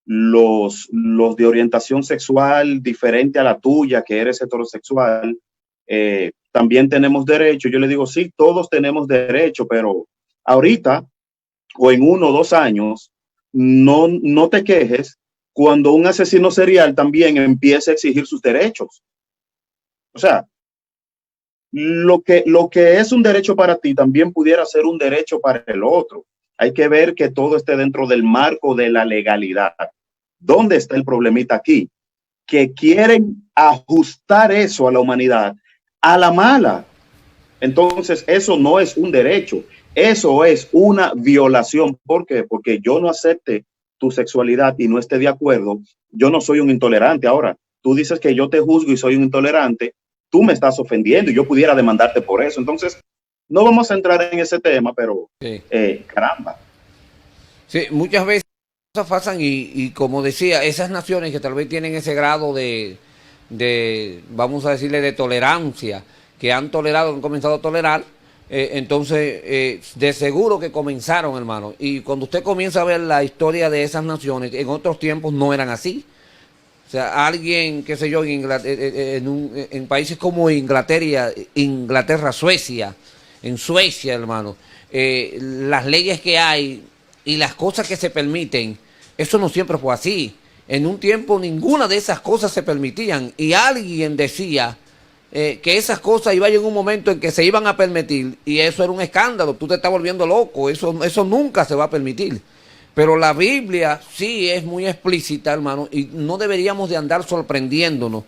los de orientación sexual diferente a la tuya, que eres heterosexual, también tenemos derecho. Yo le digo, sí, todos tenemos derecho, pero ahorita o en 1 o 2 años, no te quejes cuando un asesino serial también empiece a exigir sus derechos. O sea, lo que es un derecho para ti también pudiera ser un derecho para el otro. Hay que ver que todo esté dentro del marco de la legalidad. ¿Dónde está el problemita aquí? Que quieren ajustar eso a la humanidad a la mala. Entonces, eso no es un derecho. Eso es una violación. ¿Por qué? Porque yo no acepte tu sexualidad y no esté de acuerdo. Yo no soy un intolerante. Ahora, tú dices que yo te juzgo y soy un intolerante. Tú me estás ofendiendo y yo pudiera demandarte por eso. Entonces, no vamos a entrar en ese tema, pero sí. Caramba. Sí, muchas veces cosas pasan y como decía, esas naciones que tal vez tienen ese grado de vamos a decirle, de tolerancia, que han comenzado a tolerar, entonces de seguro que comenzaron, hermano. Y cuando usted comienza a ver la historia de esas naciones, en otros tiempos no eran así. O sea, alguien, qué sé yo, en países como Inglaterra, Suecia, en Suecia, hermano, las leyes que hay y las cosas que se permiten, eso no siempre fue así. En un tiempo ninguna de esas cosas se permitían y alguien decía que esas cosas iba a llegar un momento en que se iban a permitir, y eso era un escándalo, tú te estás volviendo loco, eso nunca se va a permitir. Pero la Biblia sí es muy explícita, hermano, y no deberíamos de andar sorprendiéndonos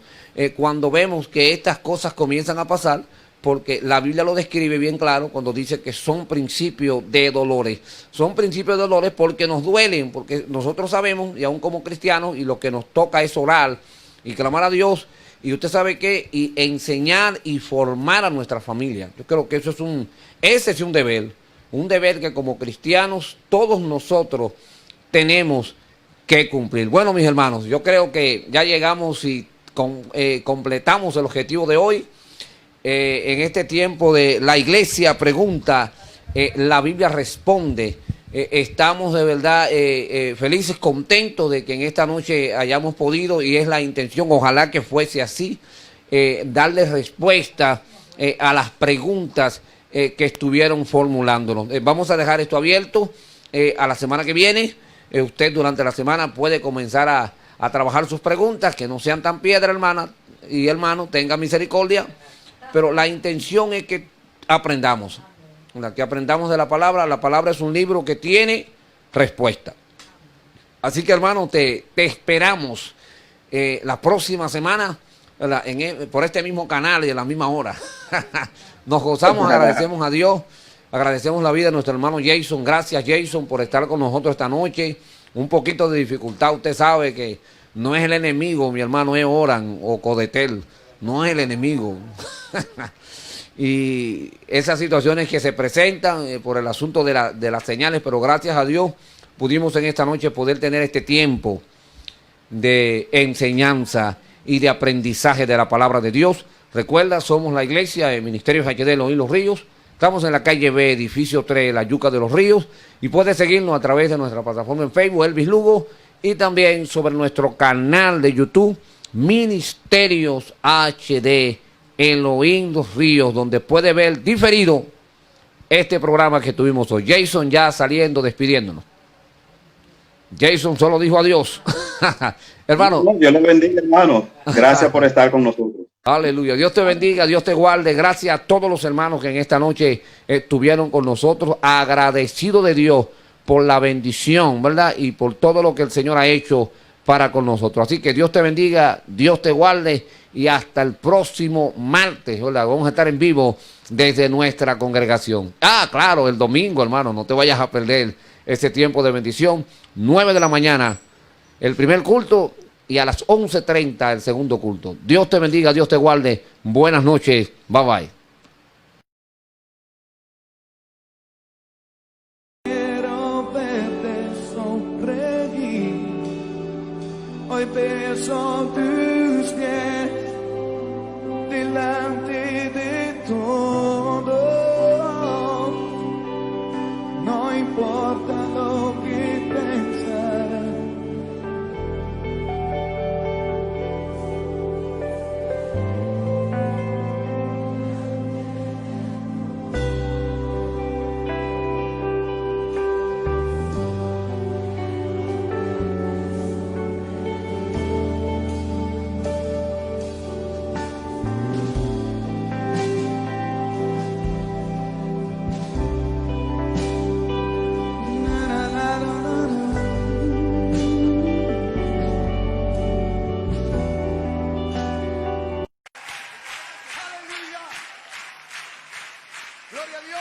cuando vemos que estas cosas comienzan a pasar, porque la Biblia lo describe bien claro cuando dice que son principios de dolores. Son principios de dolores porque nos duelen, porque nosotros sabemos, y aún como cristianos, y lo que nos toca es orar y clamar a Dios, y usted sabe que, y enseñar y formar a nuestra familia. Yo creo que eso es ese es un deber que como cristianos todos nosotros tenemos que cumplir. Bueno, mis hermanos, yo creo que ya llegamos y completamos el objetivo de hoy. En este tiempo de la iglesia pregunta, la Biblia responde. Estamos de verdad felices, contentos de que en esta noche hayamos podido, y es la intención, ojalá que fuese así, darle respuesta a las preguntas que estuvieron formulándonos. Vamos a dejar esto abierto a la semana que viene. Usted durante la semana puede comenzar a trabajar sus preguntas, que no sean tan piedra, hermana y hermano, tenga misericordia, pero la intención es que aprendamos. Que aprendamos de la palabra. La palabra es un libro que tiene respuesta. Así que, hermano, te esperamos la próxima semana por este mismo canal y a la misma hora. Nos gozamos, agradecemos a Dios, agradecemos la vida de nuestro hermano Jason. Gracias, Jason, por estar con nosotros esta noche. Un poquito de dificultad, usted sabe que no es el enemigo, mi hermano, es Oran o Codetel, no es el enemigo. Y esas situaciones que se presentan por el asunto de las señales, pero gracias a Dios pudimos en esta noche poder tener este tiempo de enseñanza y de aprendizaje de la palabra de Dios. Recuerda, somos la iglesia de Ministerios HD de Los Ríos. Estamos en la calle B, edificio 3, La Yuca de los Ríos, y puedes seguirnos a través de nuestra plataforma en Facebook, Elvis Lugo, y también sobre nuestro canal de YouTube, Ministerios HD Elohim Los Ríos, donde puede ver diferido este programa que tuvimos hoy. Jason ya saliendo, despidiéndonos. Jason solo dijo adiós. Hermano. Dios le bendiga, hermano. Gracias por estar con nosotros. Aleluya. Dios te bendiga, Dios te guarde. Gracias a todos los hermanos que en esta noche estuvieron con nosotros. Agradecido de Dios por la bendición, ¿verdad? Y por todo lo que el Señor ha hecho para con nosotros. Así que Dios te bendiga, Dios te guarde, y hasta el próximo martes, ¿verdad? Vamos a estar en vivo desde nuestra congregación. Ah, claro, el domingo, hermano, no te vayas a perder ese tiempo de bendición. 9 de la mañana, el primer culto, y a las 11:30 el segundo culto. Dios te bendiga, Dios te guarde. Buenas noches, bye bye. Quiero verte sonreír. Hoy beso tus pies delante de todo. No importa lo que pensarán. Gloria a Dios.